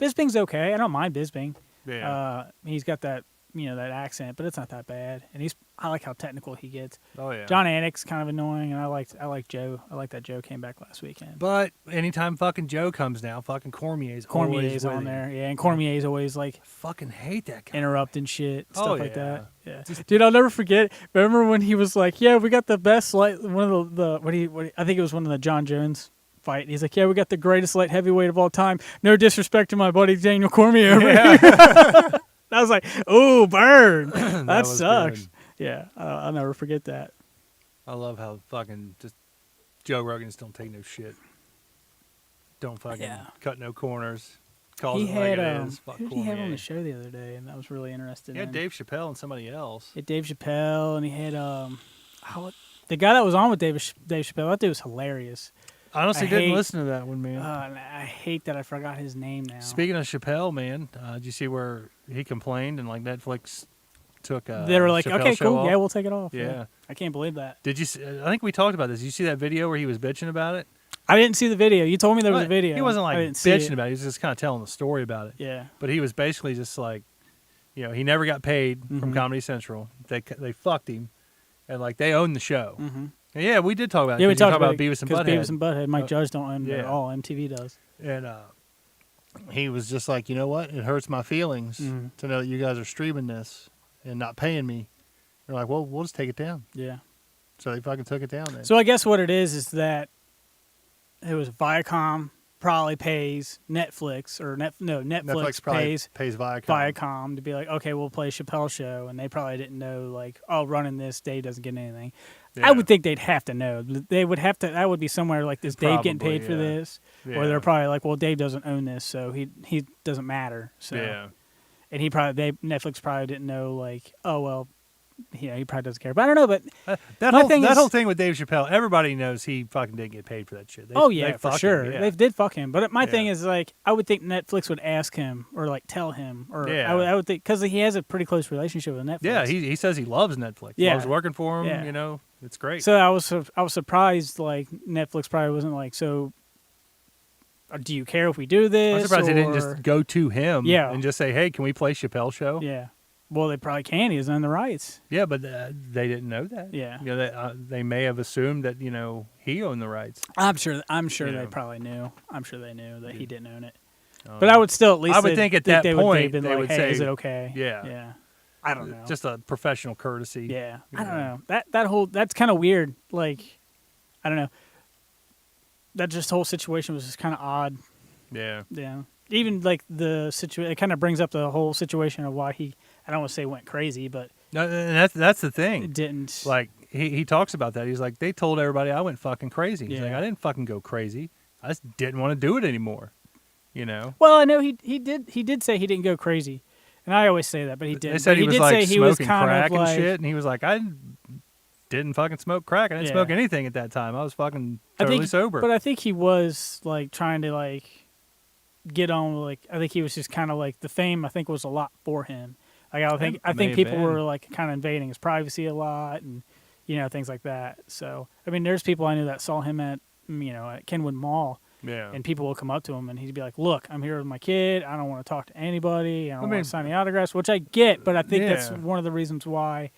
Speaker 3: Bisping's okay. I don't mind Bisping.
Speaker 2: Yeah.
Speaker 3: He's got that, that accent, but it's not that bad. And I like how technical he gets.
Speaker 2: Oh yeah.
Speaker 3: John Anik's kind of annoying, and I like Joe. I like that Joe came back last weekend.
Speaker 2: But anytime fucking Joe comes down, fucking Cormier's always
Speaker 3: on
Speaker 2: with
Speaker 3: there,
Speaker 2: him.
Speaker 3: yeah, and Cormier's always like
Speaker 2: Fucking hate that guy.
Speaker 3: interrupting shit, stuff
Speaker 2: Oh,
Speaker 3: like
Speaker 2: yeah.
Speaker 3: that. Yeah, dude, I'll never forget. Remember when he was like, "Yeah, we got the best light." One of the I think it was one of the John Jones fight. He's like, "Yeah, we got the greatest light heavyweight of all time." No disrespect to my buddy Daniel Cormier. Over here. I was like, "Oh, burn! that
Speaker 2: was
Speaker 3: sucks."
Speaker 2: good.
Speaker 3: Yeah, I'll never forget that.
Speaker 2: I love how fucking just Joe Rogan just don't take no shit. Don't fucking
Speaker 3: Yeah.
Speaker 2: cut no corners. Calls
Speaker 3: He
Speaker 2: it
Speaker 3: had
Speaker 2: like it is. Fuck
Speaker 3: who did he have on
Speaker 2: Cormier.
Speaker 3: the show the other day, and that was really interesting.
Speaker 2: He had Dave Chappelle and somebody else.
Speaker 3: He had Dave Chappelle, and he had the guy that was on with Dave Chappelle. That dude was hilarious.
Speaker 2: I honestly
Speaker 3: I
Speaker 2: didn't
Speaker 3: hate-
Speaker 2: listen to that one, man.
Speaker 3: And I hate that I forgot his name now.
Speaker 2: Speaking of Chappelle, man, did you see where he complained and like Netflix took?
Speaker 3: They were like,
Speaker 2: Chappelle
Speaker 3: "Okay,
Speaker 2: show
Speaker 3: cool,
Speaker 2: off?
Speaker 3: yeah, we'll take it off."
Speaker 2: Yeah.
Speaker 3: I can't believe that.
Speaker 2: Did you? I think we talked about this. You see that video where he was bitching about it?
Speaker 3: I didn't see the video. You told me there was a
Speaker 2: But
Speaker 3: video.
Speaker 2: He wasn't like
Speaker 3: I didn't see
Speaker 2: bitching
Speaker 3: it.
Speaker 2: about it. He was just kind of telling the story about it.
Speaker 3: Yeah.
Speaker 2: But he was basically just like, he never got paid
Speaker 3: Mm-hmm.
Speaker 2: from Comedy Central. They fucked him, and like they own the show.
Speaker 3: Mm-hmm.
Speaker 2: And yeah, we did talk about it.
Speaker 3: Yeah, we
Speaker 2: 'cause you
Speaker 3: talked about
Speaker 2: Beavis and
Speaker 3: 'cause
Speaker 2: Butthead.
Speaker 3: Beavis and Butthead. Mike Judge don't own it
Speaker 2: yeah.
Speaker 3: at all. MTV does.
Speaker 2: And he was just like, you know what? It hurts my feelings
Speaker 3: Mhm.
Speaker 2: to know that you guys are streaming this and not paying me. They're like, well, we'll just take it down.
Speaker 3: Yeah.
Speaker 2: So they fucking took it down then.
Speaker 3: So I guess what it is that it was Viacom probably pays Netflix or Netflix
Speaker 2: probably
Speaker 3: pays
Speaker 2: Viacom.
Speaker 3: Viacom to be like, okay, we'll play Chappelle show, and they probably didn't know like, oh, running this, Dave doesn't get anything.
Speaker 2: Yeah.
Speaker 3: I would think they'd have to know. They would have to. That would be somewhere like this. Dave getting
Speaker 2: Probably,
Speaker 3: paid for
Speaker 2: yeah.
Speaker 3: this,
Speaker 2: Yeah.
Speaker 3: or they're probably like, well, Dave doesn't own this, so he doesn't matter. So
Speaker 2: Yeah.
Speaker 3: and Netflix probably didn't know like, oh well, he probably doesn't care. But I don't know. But
Speaker 2: That
Speaker 3: My
Speaker 2: whole
Speaker 3: thing is-
Speaker 2: whole thing with Dave Chappelle, everybody knows he fucking didn't get paid for that shit. They
Speaker 3: for
Speaker 2: fucked
Speaker 3: sure,
Speaker 2: him, yeah.
Speaker 3: they did fuck him. But my
Speaker 2: Yeah.
Speaker 3: thing is like, I would think Netflix would ask him or like tell him, or
Speaker 2: Yeah.
Speaker 3: I would think because he has a pretty close relationship with Netflix.
Speaker 2: Yeah, he says he loves Netflix.
Speaker 3: Yeah.
Speaker 2: Loves working for him.
Speaker 3: Yeah.
Speaker 2: It's great.
Speaker 3: So I was surprised like Netflix probably wasn't like, so do you care if we do this?
Speaker 2: I'm surprised they didn't
Speaker 3: or-
Speaker 2: just go to him
Speaker 3: Yeah.
Speaker 2: and just say, hey, can we play Chappelle show?
Speaker 3: Yeah. Well, they probably can. He doesn't own the rights.
Speaker 2: Yeah, but they didn't know that.
Speaker 3: Yeah.
Speaker 2: They may have assumed that he owned the rights.
Speaker 3: I'm sure
Speaker 2: Yeah.
Speaker 3: they probably knew. I'm sure they knew that he didn't own it.
Speaker 2: Um,
Speaker 3: But I would still at least
Speaker 2: I would think at that
Speaker 3: they
Speaker 2: point
Speaker 3: they've been
Speaker 2: they
Speaker 3: like,
Speaker 2: would
Speaker 3: hey,
Speaker 2: say,
Speaker 3: is it okay?
Speaker 2: yeah.
Speaker 3: Yeah. I don't know.
Speaker 2: Just a professional courtesy.
Speaker 3: yeah.
Speaker 2: you
Speaker 3: I don't
Speaker 2: know.
Speaker 3: know. That's kind of weird. Like, I don't know. That just whole situation was just kind of odd.
Speaker 2: Yeah.
Speaker 3: Yeah. Even like the situation, it kind of brings up the whole situation of why I don't want to say went crazy, but
Speaker 2: No, and that's the thing.
Speaker 3: it didn't.
Speaker 2: Like he talks about that. He's like, they told everybody I went fucking crazy. He's
Speaker 3: Yeah.
Speaker 2: like, I didn't fucking go crazy. I just didn't want to do it anymore.
Speaker 3: Well, I know he did say he didn't go crazy, and I always say that, but he didn't.
Speaker 2: They said
Speaker 3: But
Speaker 2: he was
Speaker 3: did
Speaker 2: like
Speaker 3: say he was
Speaker 2: smoking
Speaker 3: kind
Speaker 2: crack
Speaker 3: of
Speaker 2: and
Speaker 3: like,
Speaker 2: shit, and he was like, I didn't fucking smoke crack. I didn't
Speaker 3: Yeah.
Speaker 2: smoke anything at that time. I was fucking
Speaker 3: I
Speaker 2: totally
Speaker 3: think,
Speaker 2: sober.
Speaker 3: But I think he was like trying to like get on. Like I think he was just kind of like the fame. I think was a lot for him. Like I think
Speaker 2: may have
Speaker 3: people
Speaker 2: been.
Speaker 3: were like kind of invading his privacy a lot, and things like that. So I mean, there's people I knew that saw him at at Kenwood Mall.
Speaker 2: Yeah.
Speaker 3: And people will come up to him and he'd be like, "Look, I'm here with my kid. I don't want to talk to anybody. I don't want to sign any autographs," which I get, but I think that's one of the reasons why.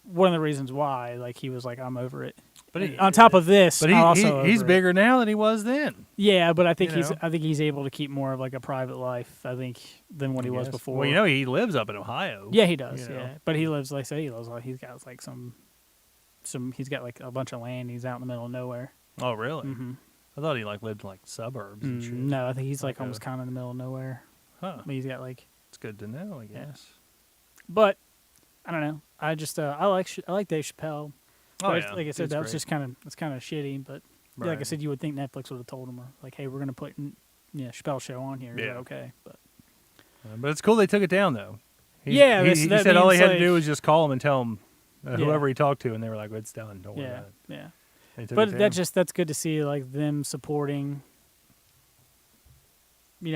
Speaker 3: Like he was like, "I'm over it." But on top of this,
Speaker 2: he's bigger now than he was then.
Speaker 3: Yeah, but I think he's able to keep more of like a private life. I think than what he was before.
Speaker 2: Well, he lives up in Ohio.
Speaker 3: Yeah, he does. Yeah, but he lives like he's got like some he's got like a bunch of land. He's out in the middle of nowhere.
Speaker 2: Oh, really?
Speaker 3: Mm-hmm.
Speaker 2: I thought he like lived in like suburbs and shit.
Speaker 3: No, I think he's like almost kind of in the middle of nowhere.
Speaker 2: Huh.
Speaker 3: But he's got like.
Speaker 2: It's good to know, I guess.
Speaker 3: Yeah. But I don't know. I just I like Dave Chappelle.
Speaker 2: Oh,
Speaker 3: but
Speaker 2: yeah.
Speaker 3: Like I said,
Speaker 2: It's
Speaker 3: that's kind of shitty. But like I said, you would think Netflix would have told him, or like, "Hey, we're gonna put Chappelle show on here." Is that okay?
Speaker 2: But it's cool they took it down though. He said all he had to do was just call him and tell him whoever he talked to, and they were like, "It's done. Don't worry about it."
Speaker 3: Yeah.
Speaker 2: But
Speaker 3: that's good to see, like them supporting. The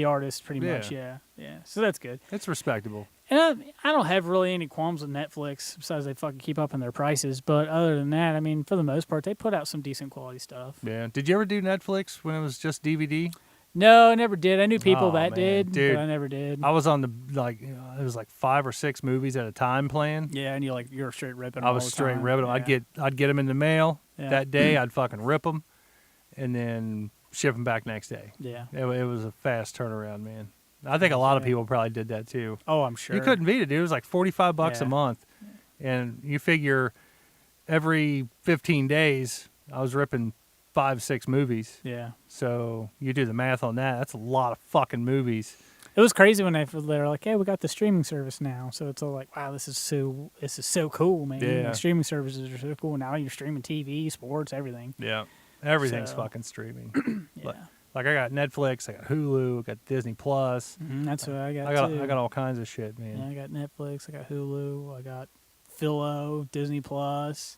Speaker 3: artist, pretty much. Yeah. So that's good.
Speaker 2: It's respectable.
Speaker 3: And I don't have really any qualms with Netflix besides they fucking keep up on their prices. But other than that, I mean, for the most part, they put out some decent quality stuff.
Speaker 2: Yeah. Did you ever do Netflix when it was just DVD?
Speaker 3: No, I never did. I knew people did,
Speaker 2: dude,
Speaker 3: but I never did.
Speaker 2: I was on the it was like 5 or 6 movies at a time playing.
Speaker 3: Yeah, and you're straight ripping them.
Speaker 2: I was straight ripping them.
Speaker 3: Yeah.
Speaker 2: I'd get them in the mail that day. I'd fucking rip them, and then ship them back next day.
Speaker 3: Yeah.
Speaker 2: It was a fast turnaround, man. I think a lot of people probably did that too.
Speaker 3: Oh, I'm sure.
Speaker 2: You couldn't beat it, dude. It was like $45 a month, and you figure every 15 days I was ripping 5-6 movies.
Speaker 3: Yeah.
Speaker 2: So you do the math on that. That's a lot of fucking movies.
Speaker 3: It was crazy when they were like, "Hey, we got the streaming service now." So it's all like, "Wow, this is so cool, man."
Speaker 2: Yeah.
Speaker 3: The streaming services are so cool. Now you're streaming TV, sports, everything.
Speaker 2: Yeah. Everything's fucking streaming.
Speaker 3: Yeah.
Speaker 2: Like I got Netflix, I got Hulu, I got Disney Plus.
Speaker 3: That's what I got.
Speaker 2: I got all kinds of shit, man.
Speaker 3: Yeah, I got Netflix, I got Hulu, I got Philo, Disney Plus.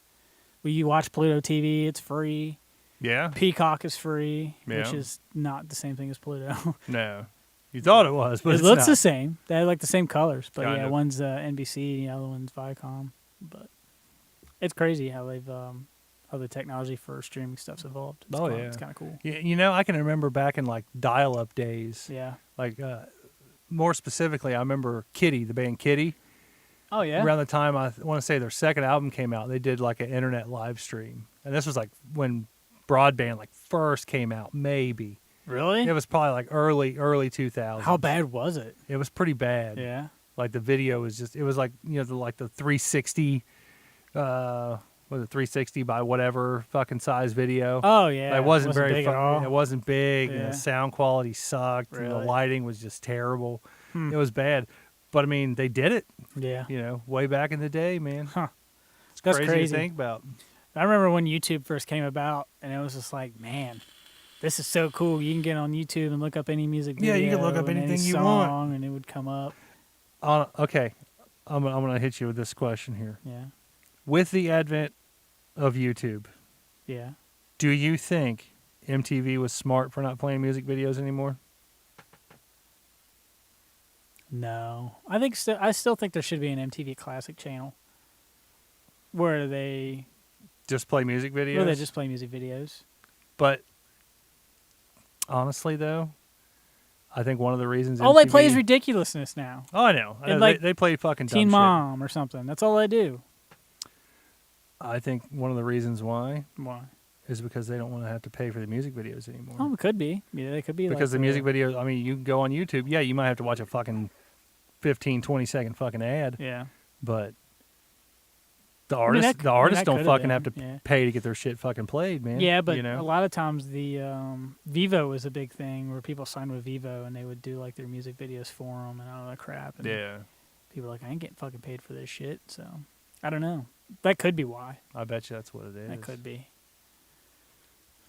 Speaker 3: When you watch Pluto TV, it's free.
Speaker 2: Yeah.
Speaker 3: Peacock is free,
Speaker 2: Yeah.
Speaker 3: which is not the same thing as Pluto.
Speaker 2: No. You thought it was, but
Speaker 3: it
Speaker 2: it's
Speaker 3: looks
Speaker 2: not.
Speaker 3: the same. They have like the same colors, but
Speaker 2: Kind of.
Speaker 3: one's NBC, and the other one's Viacom. But it's crazy how they've how the technology for streaming stuff's evolved. It's kind of cool.
Speaker 2: Yeah, I can remember back in like dial-up days.
Speaker 3: Yeah.
Speaker 2: Like more specifically, I remember Kitty, the band Kitty.
Speaker 3: Oh yeah.
Speaker 2: Around the time I want to say their second album came out, they did like an internet live stream, and this was like when broadband like first came out, maybe.
Speaker 3: Really?
Speaker 2: It was probably like early 2000s.
Speaker 3: How bad was it?
Speaker 2: It was pretty bad.
Speaker 3: Yeah.
Speaker 2: Like the video was just, it was like, the 360, was it 360 by whatever fucking size video?
Speaker 3: Oh yeah.
Speaker 2: Like, it wasn't very
Speaker 3: big at all.
Speaker 2: It wasn't big. And
Speaker 3: Yeah.
Speaker 2: the sound quality sucked. And the
Speaker 3: Really?
Speaker 2: lighting was just terrible. It was bad. But I mean, they did it,
Speaker 3: Yeah.
Speaker 2: way back in the day, man.
Speaker 3: Huh.
Speaker 2: It's
Speaker 3: That's
Speaker 2: crazy
Speaker 3: crazy.
Speaker 2: to think about.
Speaker 3: I remember when YouTube first came about, and it was just like, man, this is so cool. You can get on YouTube and look up any music video.
Speaker 2: Yeah, you can look up
Speaker 3: and
Speaker 2: anything
Speaker 3: any
Speaker 2: you
Speaker 3: song,
Speaker 2: want.
Speaker 3: and it would come up.
Speaker 2: Okay, I'm gonna hit you with this question here.
Speaker 3: Yeah.
Speaker 2: With the advent of YouTube,
Speaker 3: Yeah.
Speaker 2: do you think MTV was smart for not playing music videos anymore?
Speaker 3: No, I still think there should be an MTV Classic channel where they
Speaker 2: Just play music videos?
Speaker 3: just play music videos.
Speaker 2: But honestly, though, I think one of the reasons
Speaker 3: All they
Speaker 2: MTV
Speaker 3: play is ridiculousness now.
Speaker 2: Oh, I know.
Speaker 3: And, like,
Speaker 2: they play fucking dumb
Speaker 3: Teen
Speaker 2: shit.
Speaker 3: Mom or something. That's all they do.
Speaker 2: I think one of the reasons why
Speaker 3: Why?
Speaker 2: is because they don't want to have to pay for the music videos anymore.
Speaker 3: Oh, it could be. Yeah, they could be.
Speaker 2: Because
Speaker 3: like
Speaker 2: the music videos, I mean, you can go on YouTube. Yeah, you might have to watch a fucking 15, 20-second fucking ad.
Speaker 3: Yeah.
Speaker 2: But the artists,
Speaker 3: that
Speaker 2: don't
Speaker 3: could've
Speaker 2: fucking
Speaker 3: been,
Speaker 2: have to
Speaker 3: yeah.
Speaker 2: pay to get their shit fucking played, man.
Speaker 3: Yeah, but
Speaker 2: you know?
Speaker 3: a lot of times the Vivo was a big thing where people signed with Vivo and they would do like their music videos for them and all that crap. And
Speaker 2: Yeah,
Speaker 3: people are like, I ain't getting fucking paid for this shit. So I don't know. That could be why.
Speaker 2: I bet you that's what it is.
Speaker 3: That could be.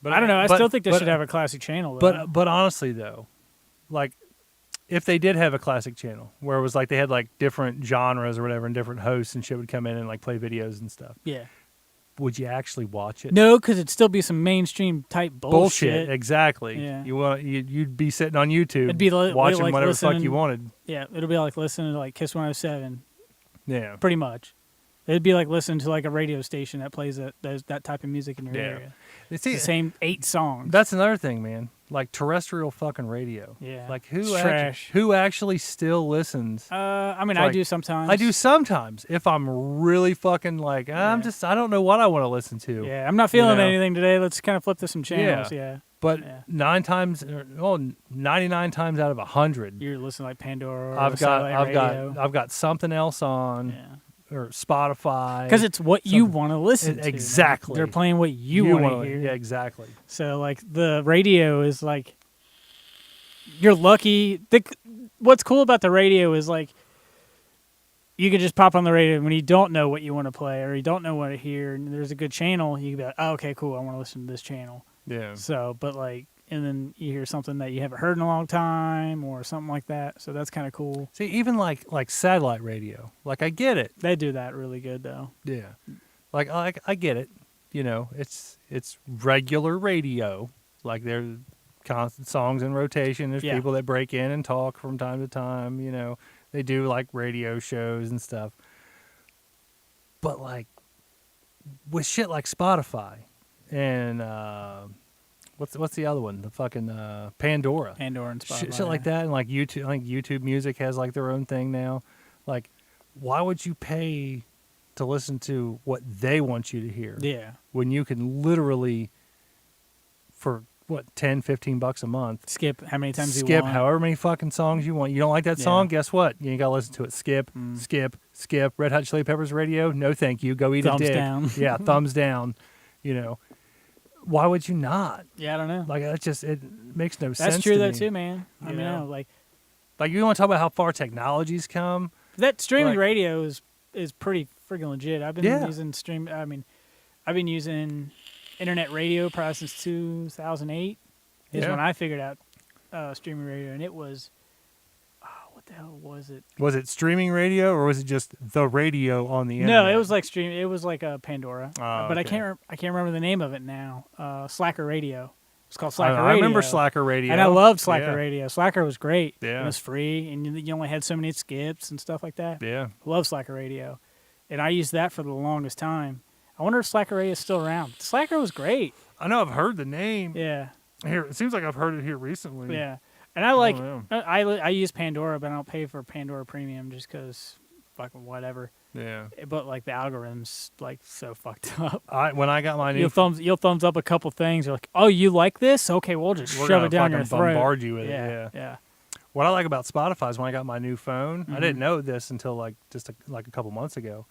Speaker 2: But
Speaker 3: I don't know. I
Speaker 2: but-
Speaker 3: still think they
Speaker 2: but-
Speaker 3: should have a classic channel. Though.
Speaker 2: But honestly though, like if they did have a classic channel where it was like they had like different genres or whatever and different hosts and shit would come in and like play videos and stuff,
Speaker 3: yeah,
Speaker 2: would you actually watch it?
Speaker 3: No, because it'd still be some mainstream type bullshit.
Speaker 2: Exactly.
Speaker 3: Yeah.
Speaker 2: You'd be sitting on YouTube,
Speaker 3: It'd be
Speaker 2: watching
Speaker 3: like
Speaker 2: whatever the fuck
Speaker 3: listening-
Speaker 2: you wanted.
Speaker 3: Yeah, it'll be like listening to like Kiss 107,
Speaker 2: Yeah.
Speaker 3: pretty much. It'd be like listening to like a radio station that plays that type of music in your
Speaker 2: Yeah.
Speaker 3: area.
Speaker 2: You
Speaker 3: It's
Speaker 2: see,
Speaker 3: the same 8 songs.
Speaker 2: that's another thing, man. Like terrestrial fucking radio.
Speaker 3: Yeah.
Speaker 2: Like
Speaker 3: It's trash.
Speaker 2: who actually still listens?
Speaker 3: I mean,
Speaker 2: It's
Speaker 3: I
Speaker 2: like-
Speaker 3: do sometimes.
Speaker 2: I do sometimes if I'm really fucking like I don't know what I want to listen to.
Speaker 3: Yeah, I'm not feeling
Speaker 2: know?
Speaker 3: anything today. Let's kind of flip to some channels. Yeah.
Speaker 2: But
Speaker 3: Yeah.
Speaker 2: 99 times out of 100,
Speaker 3: You're listening to like Pandora or
Speaker 2: I've
Speaker 3: satellite radio.
Speaker 2: got something else on
Speaker 3: Yeah.
Speaker 2: or Spotify
Speaker 3: Because it's what you
Speaker 2: something.
Speaker 3: want to listen to.
Speaker 2: Exactly.
Speaker 3: They're playing what you want to hear.
Speaker 2: Yeah, exactly.
Speaker 3: So like the radio is like, you're lucky. What's cool about the radio is like, you can just pop on the radio when you don't know what you want to play or you don't know what to hear, and there's a good channel. You can be like, oh, okay, cool. I want to listen to this channel.
Speaker 2: Yeah.
Speaker 3: So, but like, and then you hear something that you haven't heard in a long time or something like that. So that's kind of cool.
Speaker 2: See, even like satellite radio, like I get it.
Speaker 3: They do that really good though.
Speaker 2: Yeah. Like I get it. You know, it's regular radio. Like there's constant songs in rotation. There's
Speaker 3: Yeah.
Speaker 2: people that break in and talk from time to time, you know. They do like radio shows and stuff. But like with shit like Spotify and what's the other one? The fucking Pandora.
Speaker 3: Pandora and Spotify.
Speaker 2: Shit like that, and like YouTube. I think YouTube Music has like their own thing now. Like, why would you pay to listen to what they want you to hear
Speaker 3: Yeah.
Speaker 2: when you can literally, for what, $10-15 a month,
Speaker 3: Skip how many times you
Speaker 2: skip
Speaker 3: want.
Speaker 2: however many fucking songs you want? You don't like that
Speaker 3: Yeah.
Speaker 2: song? Guess what? You ain't gotta listen to it. Skip, skip. Red Hot Chili Peppers radio? No, thank you. Go eat
Speaker 3: Thumbs
Speaker 2: a dick.
Speaker 3: down.
Speaker 2: Yeah, thumbs down. You know, why would you not?
Speaker 3: Yeah, I don't know.
Speaker 2: Like it makes no sense.
Speaker 3: That's true
Speaker 2: to
Speaker 3: though
Speaker 2: me.
Speaker 3: too, man. I
Speaker 2: You
Speaker 3: mean,
Speaker 2: know?
Speaker 3: no, like
Speaker 2: Like you want to talk about how far technology's come?
Speaker 3: that streaming
Speaker 2: Like-
Speaker 3: radio is pretty freaking legit. I've been
Speaker 2: Yeah.
Speaker 3: using I've been using internet radio probably since 2008. Is
Speaker 2: Yeah.
Speaker 3: when I figured out streaming radio, and it was what the hell was it?
Speaker 2: Was it streaming radio or was it just the radio on the internet?
Speaker 3: No, it was like stream. It was like a Pandora,
Speaker 2: Oh,
Speaker 3: but
Speaker 2: okay.
Speaker 3: I can't remember the name of it now. Slacker Radio. It's called
Speaker 2: I
Speaker 3: Slacker
Speaker 2: know,
Speaker 3: Radio.
Speaker 2: I remember Slacker Radio.
Speaker 3: And I loved Slacker
Speaker 2: Yeah.
Speaker 3: Radio. Slacker was great.
Speaker 2: Yeah.
Speaker 3: It was free, and you only had so many skips and stuff like that.
Speaker 2: Yeah.
Speaker 3: I love Slacker Radio. And I used that for the longest time. I wonder if Slacker Radio is still around. Slacker was great.
Speaker 2: I know I've heard the name.
Speaker 3: Yeah.
Speaker 2: Here, it seems like I've heard it here recently.
Speaker 3: Yeah. And I like,
Speaker 2: know.
Speaker 3: I use Pandora, but I don't pay for Pandora Premium just because fucking whatever.
Speaker 2: Yeah.
Speaker 3: But like the algorithm's like so fucked up.
Speaker 2: When I got my new,
Speaker 3: You'll thumbs up a couple things. You're like, oh, you like this? Okay, we'll just
Speaker 2: we're
Speaker 3: shove
Speaker 2: gonna
Speaker 3: it down your
Speaker 2: fucking
Speaker 3: throat.
Speaker 2: bombard you with
Speaker 3: yeah,
Speaker 2: it. Yeah.
Speaker 3: yeah.
Speaker 2: What I like about Spotify is when I got my new phone. I
Speaker 3: Mm-hmm.
Speaker 2: didn't know this until like just a couple months ago.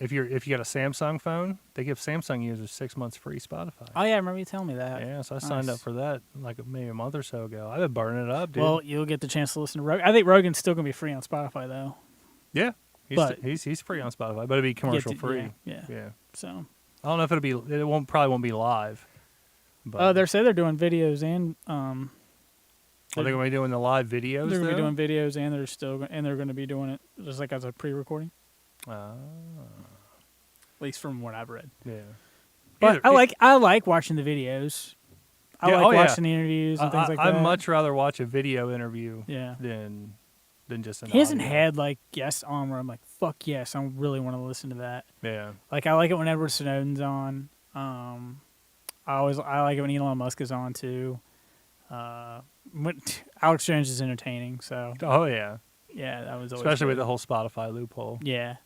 Speaker 2: If you got a Samsung phone, they give Samsung users 6 months free Spotify.
Speaker 3: Oh yeah, I remember you telling me that.
Speaker 2: Yeah, so I signed up
Speaker 3: Nice.
Speaker 2: for that like maybe a month or so ago. I've been burning it up, dude.
Speaker 3: Well, you'll get the chance to listen to Rogan. I think Rogan's still gonna be free on Spotify though.
Speaker 2: yeah,
Speaker 3: but-
Speaker 2: he's free on Spotify, but it'll be commercial free.
Speaker 3: Yeah.
Speaker 2: Yeah.
Speaker 3: So.
Speaker 2: I don't know if probably won't be live. But
Speaker 3: They're doing videos and
Speaker 2: are they going to be doing the live videos?
Speaker 3: they're going to
Speaker 2: though?
Speaker 3: be doing videos and they're going to be doing it just like as a pre-recording. At least from what I've read.
Speaker 2: Yeah.
Speaker 3: But I like watching the videos. I
Speaker 2: Yeah,
Speaker 3: like
Speaker 2: oh, yeah.
Speaker 3: watching the interviews and things like that.
Speaker 2: I'd much rather watch a video interview
Speaker 3: Yeah.
Speaker 2: than just an
Speaker 3: He hasn't
Speaker 2: audio.
Speaker 3: had like guests on where I'm like, fuck yes, I really want to listen to that.
Speaker 2: Yeah.
Speaker 3: Like I like it when Edward Snowden's on. I like it when Elon Musk is on too. Alex Jones is entertaining, so
Speaker 2: Oh yeah.
Speaker 3: yeah, that was always
Speaker 2: Especially with
Speaker 3: good.
Speaker 2: the whole Spotify loophole.
Speaker 3: Yeah.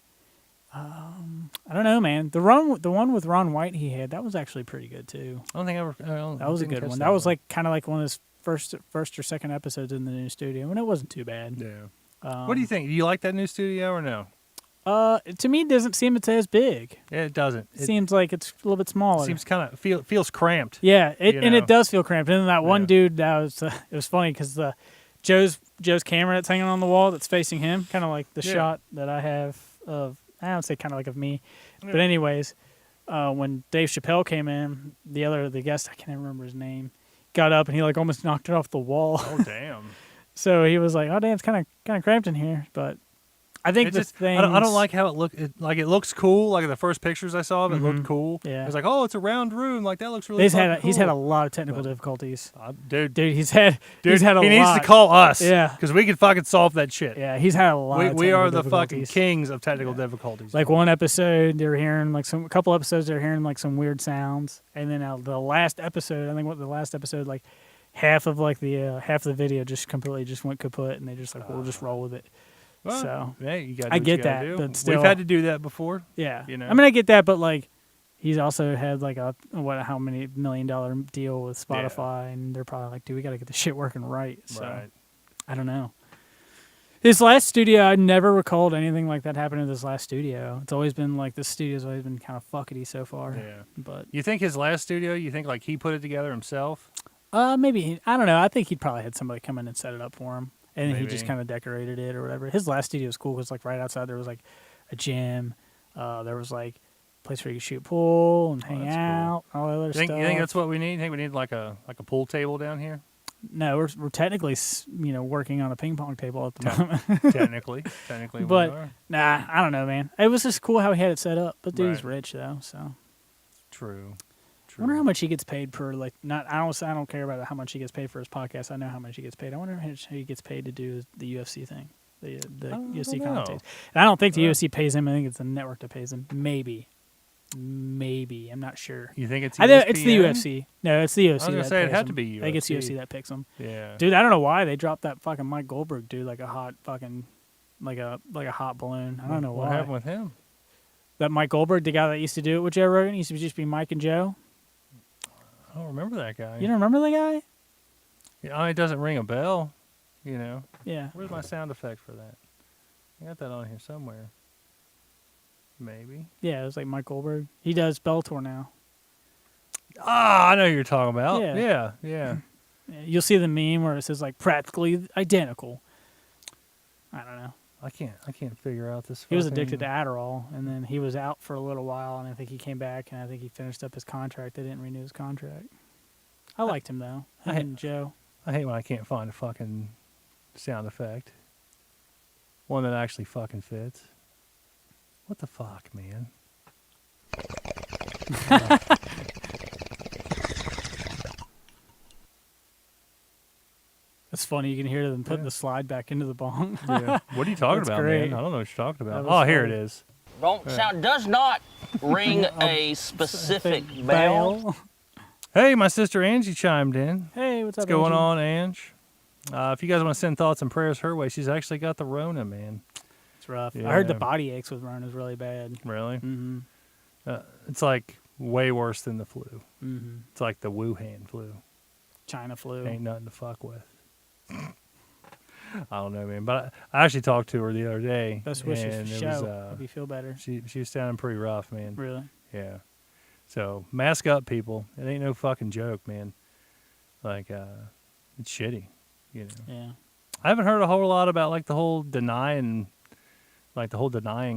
Speaker 3: I don't know, man. The one with Ron White he had, that was actually pretty good too.
Speaker 2: I don't think
Speaker 3: That was a good one. That was like kind of like one of his first or second episodes in the new studio, and it wasn't too bad.
Speaker 2: Yeah. What do you think? Do you like that new studio or no?
Speaker 3: To me, it doesn't seem it's as big.
Speaker 2: Yeah, it doesn't.
Speaker 3: It seems like it's a little bit smaller.
Speaker 2: seems kind of feels cramped.
Speaker 3: Yeah,
Speaker 2: you
Speaker 3: and
Speaker 2: know.
Speaker 3: it does feel cramped. And then that one
Speaker 2: Yeah.
Speaker 3: dude, that was it was funny because the Joe's camera that's hanging on the wall that's facing him, kind of like the
Speaker 2: Yeah.
Speaker 3: shot that I have of, I don't say kind of like of me,
Speaker 2: Yeah.
Speaker 3: but anyways, when Dave Chappelle came in, the guest, I can't even remember his name, got up and he like almost knocked it off the wall.
Speaker 2: Oh damn.
Speaker 3: So he was like, "Oh damn, it's kind of cramped in here," but I think
Speaker 2: I don't like how it it looks cool. Like in the first pictures I saw of it, looked cool.
Speaker 3: Yeah.
Speaker 2: It's like, oh, it's a round room. Like that looks really.
Speaker 3: He's
Speaker 2: cool.
Speaker 3: had a lot of technical difficulties.
Speaker 2: Dude,
Speaker 3: he's had a lot.
Speaker 2: He needs to call us.
Speaker 3: Yeah,
Speaker 2: because we can fucking solve that shit.
Speaker 3: Yeah, he's had a lot.
Speaker 2: We are the fucking kings of technical difficulties.
Speaker 3: Like one episode, they're hearing like a couple episodes, they're hearing like some weird sounds, and then the last episode, I think the last episode, like half of the video just completely just went kaput, and they just like we'll just roll with it.
Speaker 2: Well,
Speaker 3: so
Speaker 2: hey, you gotta
Speaker 3: I get that,
Speaker 2: do.
Speaker 3: but still,
Speaker 2: we've had to do that before.
Speaker 3: Yeah,
Speaker 2: you know.
Speaker 3: I mean, I get that, but like he's also had like how many $1 million deal with Spotify, and they're probably like, dude, we got to get the shit working right. So I don't know. His last studio, I never recalled anything like that happening in this last studio. It's always been like this studio's always been kind of fuckety so far.
Speaker 2: Yeah,
Speaker 3: but
Speaker 2: you think his last studio? You think like he put it together himself?
Speaker 3: Maybe I don't know. I think he'd probably had somebody come in and set it up for him, and then he
Speaker 2: Maybe.
Speaker 3: just kind of decorated it or whatever. His last studio was cool because like right outside there was like a gym. There was like a place where you could shoot pool and hang out, all that other stuff.
Speaker 2: You think that's what we need? You think we need like a pool table down here?
Speaker 3: No, we're technically working on a ping pong table at the moment.
Speaker 2: technically,
Speaker 3: but
Speaker 2: we are.
Speaker 3: Nah, I don't know, man. It was just cool how he had it set up. But dude's rich though, so
Speaker 2: true.
Speaker 3: I wonder how much he gets paid per like. Not I don't care about how much he gets paid for his podcast. I know how much he gets paid. I wonder how much he gets paid to do the UFC thing, the UFC commentates. And I don't think the UFC pays him. I think it's the network that pays him. Maybe. I'm not sure.
Speaker 2: You think it's?
Speaker 3: I know it's the UFC. No, it's the UFC.
Speaker 2: I was gonna say it had to be UFC.
Speaker 3: I think it's UFC that picks him.
Speaker 2: Yeah,
Speaker 3: dude. I don't know why they dropped that fucking Mike Goldberg dude like a hot fucking like a hot balloon. I don't know why.
Speaker 2: What happened with him?
Speaker 3: That Mike Goldberg, the guy that used to do it with Joe Rogan, used to just be Mike and Joe.
Speaker 2: I don't remember that guy.
Speaker 3: You don't remember the guy?
Speaker 2: Yeah, it doesn't ring a bell. You know.
Speaker 3: Yeah.
Speaker 2: Where's my sound effect for that? I got that on here somewhere. Maybe.
Speaker 3: Yeah, it was like Mike Goldberg. He does Bellator now.
Speaker 2: Ah, I know who you're talking about.
Speaker 3: Yeah.
Speaker 2: Yeah.
Speaker 3: You'll see the meme where it says like practically identical. I don't know.
Speaker 2: I can't figure out this.
Speaker 3: He was addicted to Adderall, and then he was out for a little while, and I think he came back, and I think he finished up his contract. They didn't renew his contract. I liked him though. And Joe.
Speaker 2: I hate when I can't find a fucking sound effect. One that actually fucking fits. What the fuck, man?
Speaker 3: It's funny. You can hear them putting the slide back into the bong.
Speaker 2: Yeah. What are you talking about,
Speaker 3: great.
Speaker 2: man? I don't know what you're talking about.
Speaker 3: Oh,
Speaker 2: here it is.
Speaker 4: Does not ring a specific bell.
Speaker 2: Hey, my sister Angie chimed in.
Speaker 3: Hey, what's up,
Speaker 2: What's going
Speaker 3: Angie?
Speaker 2: on, Ange? If you guys want to send thoughts and prayers her way, she's actually got the Rona, man.
Speaker 3: It's rough.
Speaker 2: Yeah.
Speaker 3: I heard the body aches with Rona is really bad.
Speaker 2: Really?
Speaker 3: Mm-hmm.
Speaker 2: It's like way worse than the flu.
Speaker 3: Mm-hmm.
Speaker 2: It's like the Wuhan flu.
Speaker 3: China flu.
Speaker 2: Ain't nothing to fuck with. I don't know, man. But I actually talked to her the other day.
Speaker 3: Best wishes
Speaker 2: and
Speaker 3: for
Speaker 2: it
Speaker 3: show.
Speaker 2: was,
Speaker 3: Hope you feel better.
Speaker 2: She was sounding pretty rough, man.
Speaker 3: Really?
Speaker 2: Yeah. So mask up, people. It ain't no fucking joke, man. Like, it's shitty, you know.
Speaker 3: Yeah.
Speaker 2: I haven't heard a whole lot about like the whole denying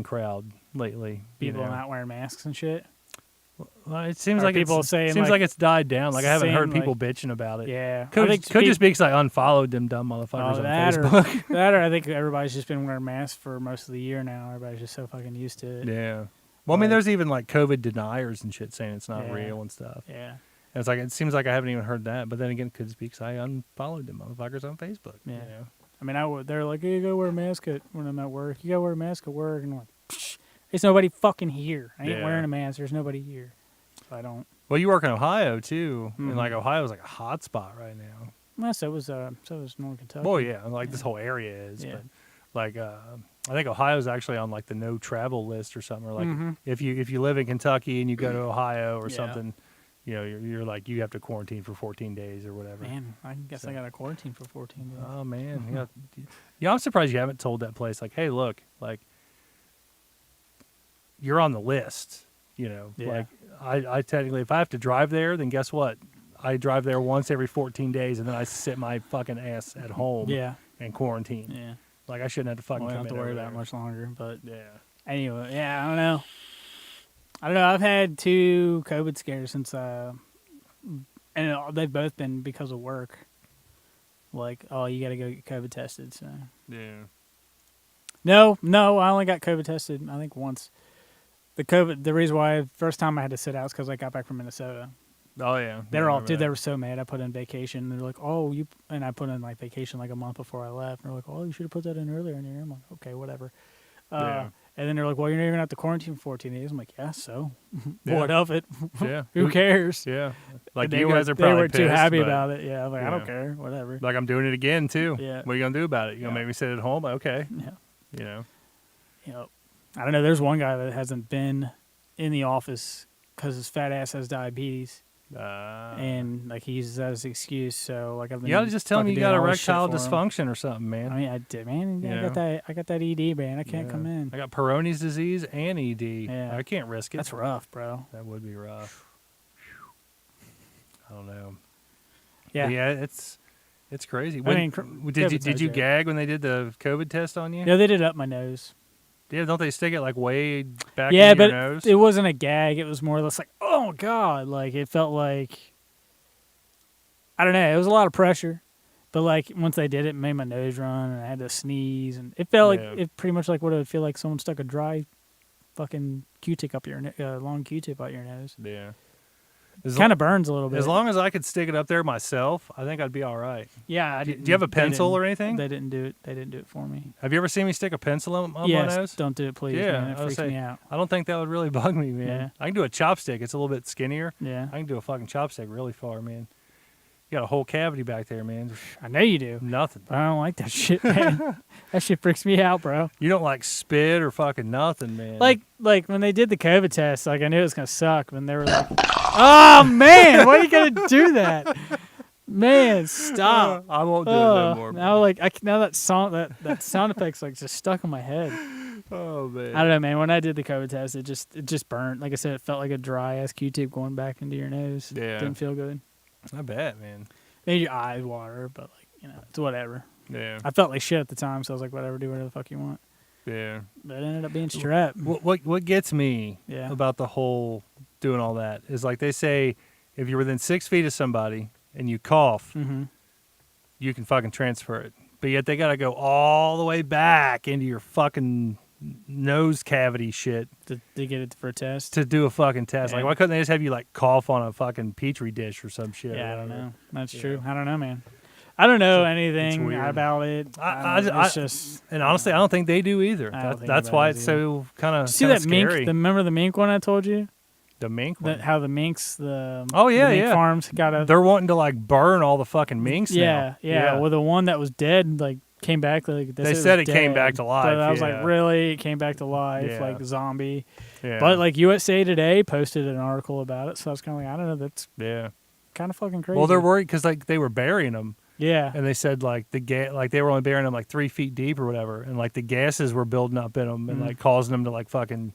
Speaker 2: crowd lately.
Speaker 3: People not wearing masks and shit.
Speaker 2: Well, it seems
Speaker 3: Or
Speaker 2: like
Speaker 3: people saying,
Speaker 2: seems like it's died down. Like I haven't
Speaker 3: saying,
Speaker 2: heard people
Speaker 3: like-
Speaker 2: bitching about it.
Speaker 3: Yeah.
Speaker 2: Could
Speaker 3: I think
Speaker 2: just be because I unfollowed them dumb motherfuckers on
Speaker 3: that
Speaker 2: Facebook.
Speaker 3: that or I think everybody's just been wearing masks for most of the year now. Everybody's just so fucking used to it.
Speaker 2: Yeah. Well, I mean,
Speaker 3: Like-
Speaker 2: there's even like COVID deniers and shit saying it's not
Speaker 3: Yeah.
Speaker 2: real and stuff.
Speaker 3: Yeah.
Speaker 2: And it's like it seems like I haven't even heard that. But then again, could be because I unfollowed them motherfuckers on Facebook.
Speaker 3: Yeah.
Speaker 2: You know?
Speaker 3: I mean, they're like, hey, you gotta wear a mask when I'm at work. You gotta wear a mask at work. And I'm like, psh, there's nobody fucking here. I ain't
Speaker 2: Yeah.
Speaker 3: wearing a mask. There's nobody here. So I don't.
Speaker 2: Well, you work in Ohio too,
Speaker 3: Mhm.
Speaker 2: and like Ohio's like a hot spot right now.
Speaker 3: Well, so was Northern Kentucky.
Speaker 2: Well, yeah, like this whole area is.
Speaker 3: Yeah.
Speaker 2: But like, I think Ohio's actually on like the no travel list or something. Or like,
Speaker 3: Mhm.
Speaker 2: if you live in Kentucky and you go to Ohio or
Speaker 3: Yeah.
Speaker 2: something, you know, you're like you have to quarantine for 14 days or whatever.
Speaker 3: Man, I guess I got a quarantine for 14 days.
Speaker 2: Oh man, yeah. I'm surprised you haven't told that place like, hey, look, like you're on the list. You know,
Speaker 3: Yeah.
Speaker 2: like I technically, if I have to drive there, then guess what? I drive there once every 14 days, and then I sit my fucking ass at home.
Speaker 3: Yeah.
Speaker 2: And quarantine.
Speaker 3: Yeah.
Speaker 2: Like I shouldn't have to fucking.
Speaker 3: Well, I don't
Speaker 2: come
Speaker 3: have to
Speaker 2: in
Speaker 3: worry
Speaker 2: over
Speaker 3: that much longer. But
Speaker 2: there.
Speaker 3: anyway, yeah, I don't know. I've had 2 COVID scares since, and they've both been because of work. Like, oh, you got to go get COVID tested. So
Speaker 2: Yeah.
Speaker 3: No, I only got COVID tested, I think once. The reason why, first time I had to sit out is because I got back from Minnesota.
Speaker 2: Oh yeah.
Speaker 3: They
Speaker 2: Yeah,
Speaker 3: were
Speaker 2: I
Speaker 3: all,
Speaker 2: remember
Speaker 3: dude, they
Speaker 2: that.
Speaker 3: were so mad. I put in vacation. They're like, oh, and I put in like vacation like a month before I left. And they're like, oh, you should have put that in earlier in your year. I'm like, okay, whatever.
Speaker 2: Yeah.
Speaker 3: And then they're like, well, you're not even going to have to quarantine for 14 days. I'm like, yeah, so
Speaker 2: Yeah.
Speaker 3: what of it?
Speaker 2: Yeah.
Speaker 3: Who cares?
Speaker 2: Yeah. Like
Speaker 3: And they
Speaker 2: you guys
Speaker 3: were,
Speaker 2: are probably
Speaker 3: they weren't too
Speaker 2: pissed,
Speaker 3: happy
Speaker 2: but,
Speaker 3: about it. Yeah, I'm like, I
Speaker 2: Yeah.
Speaker 3: don't care, whatever.
Speaker 2: Like I'm doing it again too.
Speaker 3: Yeah.
Speaker 2: What are you gonna do about it? You gonna
Speaker 3: Yeah.
Speaker 2: make me sit at home? Okay.
Speaker 3: Yeah.
Speaker 2: You know.
Speaker 3: You know, I don't know. There's one guy that hasn't been in the office because his fat ass has diabetes. And like he uses that as an excuse. So like I've been.
Speaker 2: You gotta just tell me
Speaker 3: fucking
Speaker 2: you got
Speaker 3: doing all this shit
Speaker 2: erectile
Speaker 3: for him.
Speaker 2: dysfunction or something, man.
Speaker 3: I mean, I did, man.
Speaker 2: You
Speaker 3: I
Speaker 2: know?
Speaker 3: got that ED, man. I can't
Speaker 2: Yeah.
Speaker 3: come in.
Speaker 2: I got Peyronie's disease and ED.
Speaker 3: Yeah.
Speaker 2: I can't risk it.
Speaker 3: That's rough, bro.
Speaker 2: That would be rough. I don't know.
Speaker 3: Yeah.
Speaker 2: But yeah, it's crazy.
Speaker 3: I mean,
Speaker 2: Did you gag when they did the COVID test on you?
Speaker 3: No, they did it up my nose.
Speaker 2: Yeah, don't they stick it like way back
Speaker 3: Yeah,
Speaker 2: into
Speaker 3: but
Speaker 2: your nose?
Speaker 3: it wasn't a gag. It was more or less like, oh god, like it felt like I don't know. It was a lot of pressure, but like once they did it, it made my nose run, and I had to sneeze, and it felt
Speaker 2: Yeah.
Speaker 3: like it pretty much like what it would feel like someone stuck a dry, fucking Q-tip up your long Q-tip out your nose.
Speaker 2: Yeah.
Speaker 3: Kind of burns a little bit.
Speaker 2: As long as I could stick it up there myself, I think I'd be all right.
Speaker 3: Yeah.
Speaker 2: Do you have a pencil or anything?
Speaker 3: They didn't do it. They didn't do it for me.
Speaker 2: Have you ever seen me stick a pencil up my
Speaker 3: Yes,
Speaker 2: nose?
Speaker 3: don't do it, please.
Speaker 2: Yeah,
Speaker 3: man.
Speaker 2: I
Speaker 3: It
Speaker 2: would
Speaker 3: freaks
Speaker 2: say-
Speaker 3: me out.
Speaker 2: I don't think that would really bug me, man.
Speaker 3: Yeah.
Speaker 2: I can do a chopstick. It's a little bit skinnier.
Speaker 3: Yeah,
Speaker 2: I can do a fucking chopstick really far, man. You got a whole cavity back there, man.
Speaker 3: I know you do.
Speaker 2: Nothing.
Speaker 3: But I don't like that shit, man. That shit freaks me out, bro.
Speaker 2: You don't like spit or fucking nothing, man.
Speaker 3: Like when they did the COVID test, like I knew it was gonna suck, and they were like, "Oh man, why are you gonna do that, man? Stop."
Speaker 2: I won't do it no more.
Speaker 3: Now, like now that sound effect's like just stuck in my head.
Speaker 2: Oh man.
Speaker 3: I don't know, man. When I did the COVID test, it just burnt. Like I said, it felt like a dry ass Q-tip going back into your nose.
Speaker 2: Yeah.
Speaker 3: Didn't feel good.
Speaker 2: I bet, man.
Speaker 3: Made your eyes water, but like it's whatever.
Speaker 2: Yeah.
Speaker 3: I felt like shit at the time, so I was like, whatever, do whatever the fuck you want.
Speaker 2: Yeah.
Speaker 3: But it ended up being strep.
Speaker 2: What gets me
Speaker 3: Yeah.
Speaker 2: about the whole doing all that is like they say if you're within 6 feet of somebody and you cough,
Speaker 3: Mm-hmm.
Speaker 2: you can fucking transfer it. But yet they got to go all the way back into your fucking nose cavity shit
Speaker 3: To get it for a test.
Speaker 2: to do a fucking test. Like,
Speaker 3: Yeah.
Speaker 2: why couldn't they just have you like cough on a fucking petri dish or some shit?
Speaker 3: Yeah,
Speaker 2: or
Speaker 3: I don't
Speaker 2: whatever?
Speaker 3: know. That's
Speaker 2: Yeah.
Speaker 3: true. I don't know, man. I don't know
Speaker 2: It's
Speaker 3: anything
Speaker 2: weird.
Speaker 3: about it.
Speaker 2: It's
Speaker 3: just.
Speaker 2: And honestly, I don't think they do either.
Speaker 3: I don't think
Speaker 2: That's
Speaker 3: about
Speaker 2: why
Speaker 3: it
Speaker 2: it's
Speaker 3: either.
Speaker 2: so kind of
Speaker 3: See that
Speaker 2: scary.
Speaker 3: mink? Remember the mink one I told you?
Speaker 2: The mink one.
Speaker 3: How the minks, the
Speaker 2: Oh, yeah,
Speaker 3: the mink
Speaker 2: yeah.
Speaker 3: farms got a.
Speaker 2: They're wanting to like burn all the fucking minks
Speaker 3: Yeah,
Speaker 2: now.
Speaker 3: yeah. Well, the one that was dead, like came back. Like
Speaker 2: They
Speaker 3: said
Speaker 2: said
Speaker 3: was
Speaker 2: it came back
Speaker 3: dead.
Speaker 2: to life,
Speaker 3: But I was
Speaker 2: yeah.
Speaker 3: like, really? It came back to life,
Speaker 2: Yeah.
Speaker 3: like zombie.
Speaker 2: Yeah.
Speaker 3: But like USA Today posted an article about it, so I was kind of like, I don't know, that's
Speaker 2: yeah.
Speaker 3: kind of fucking crazy.
Speaker 2: Well, they're worried because like they were burying them,
Speaker 3: Yeah.
Speaker 2: and they said like like they were only burying them like 3 feet deep or whatever, and like the gases were building up in them and
Speaker 3: Mm.
Speaker 2: like causing them to like fucking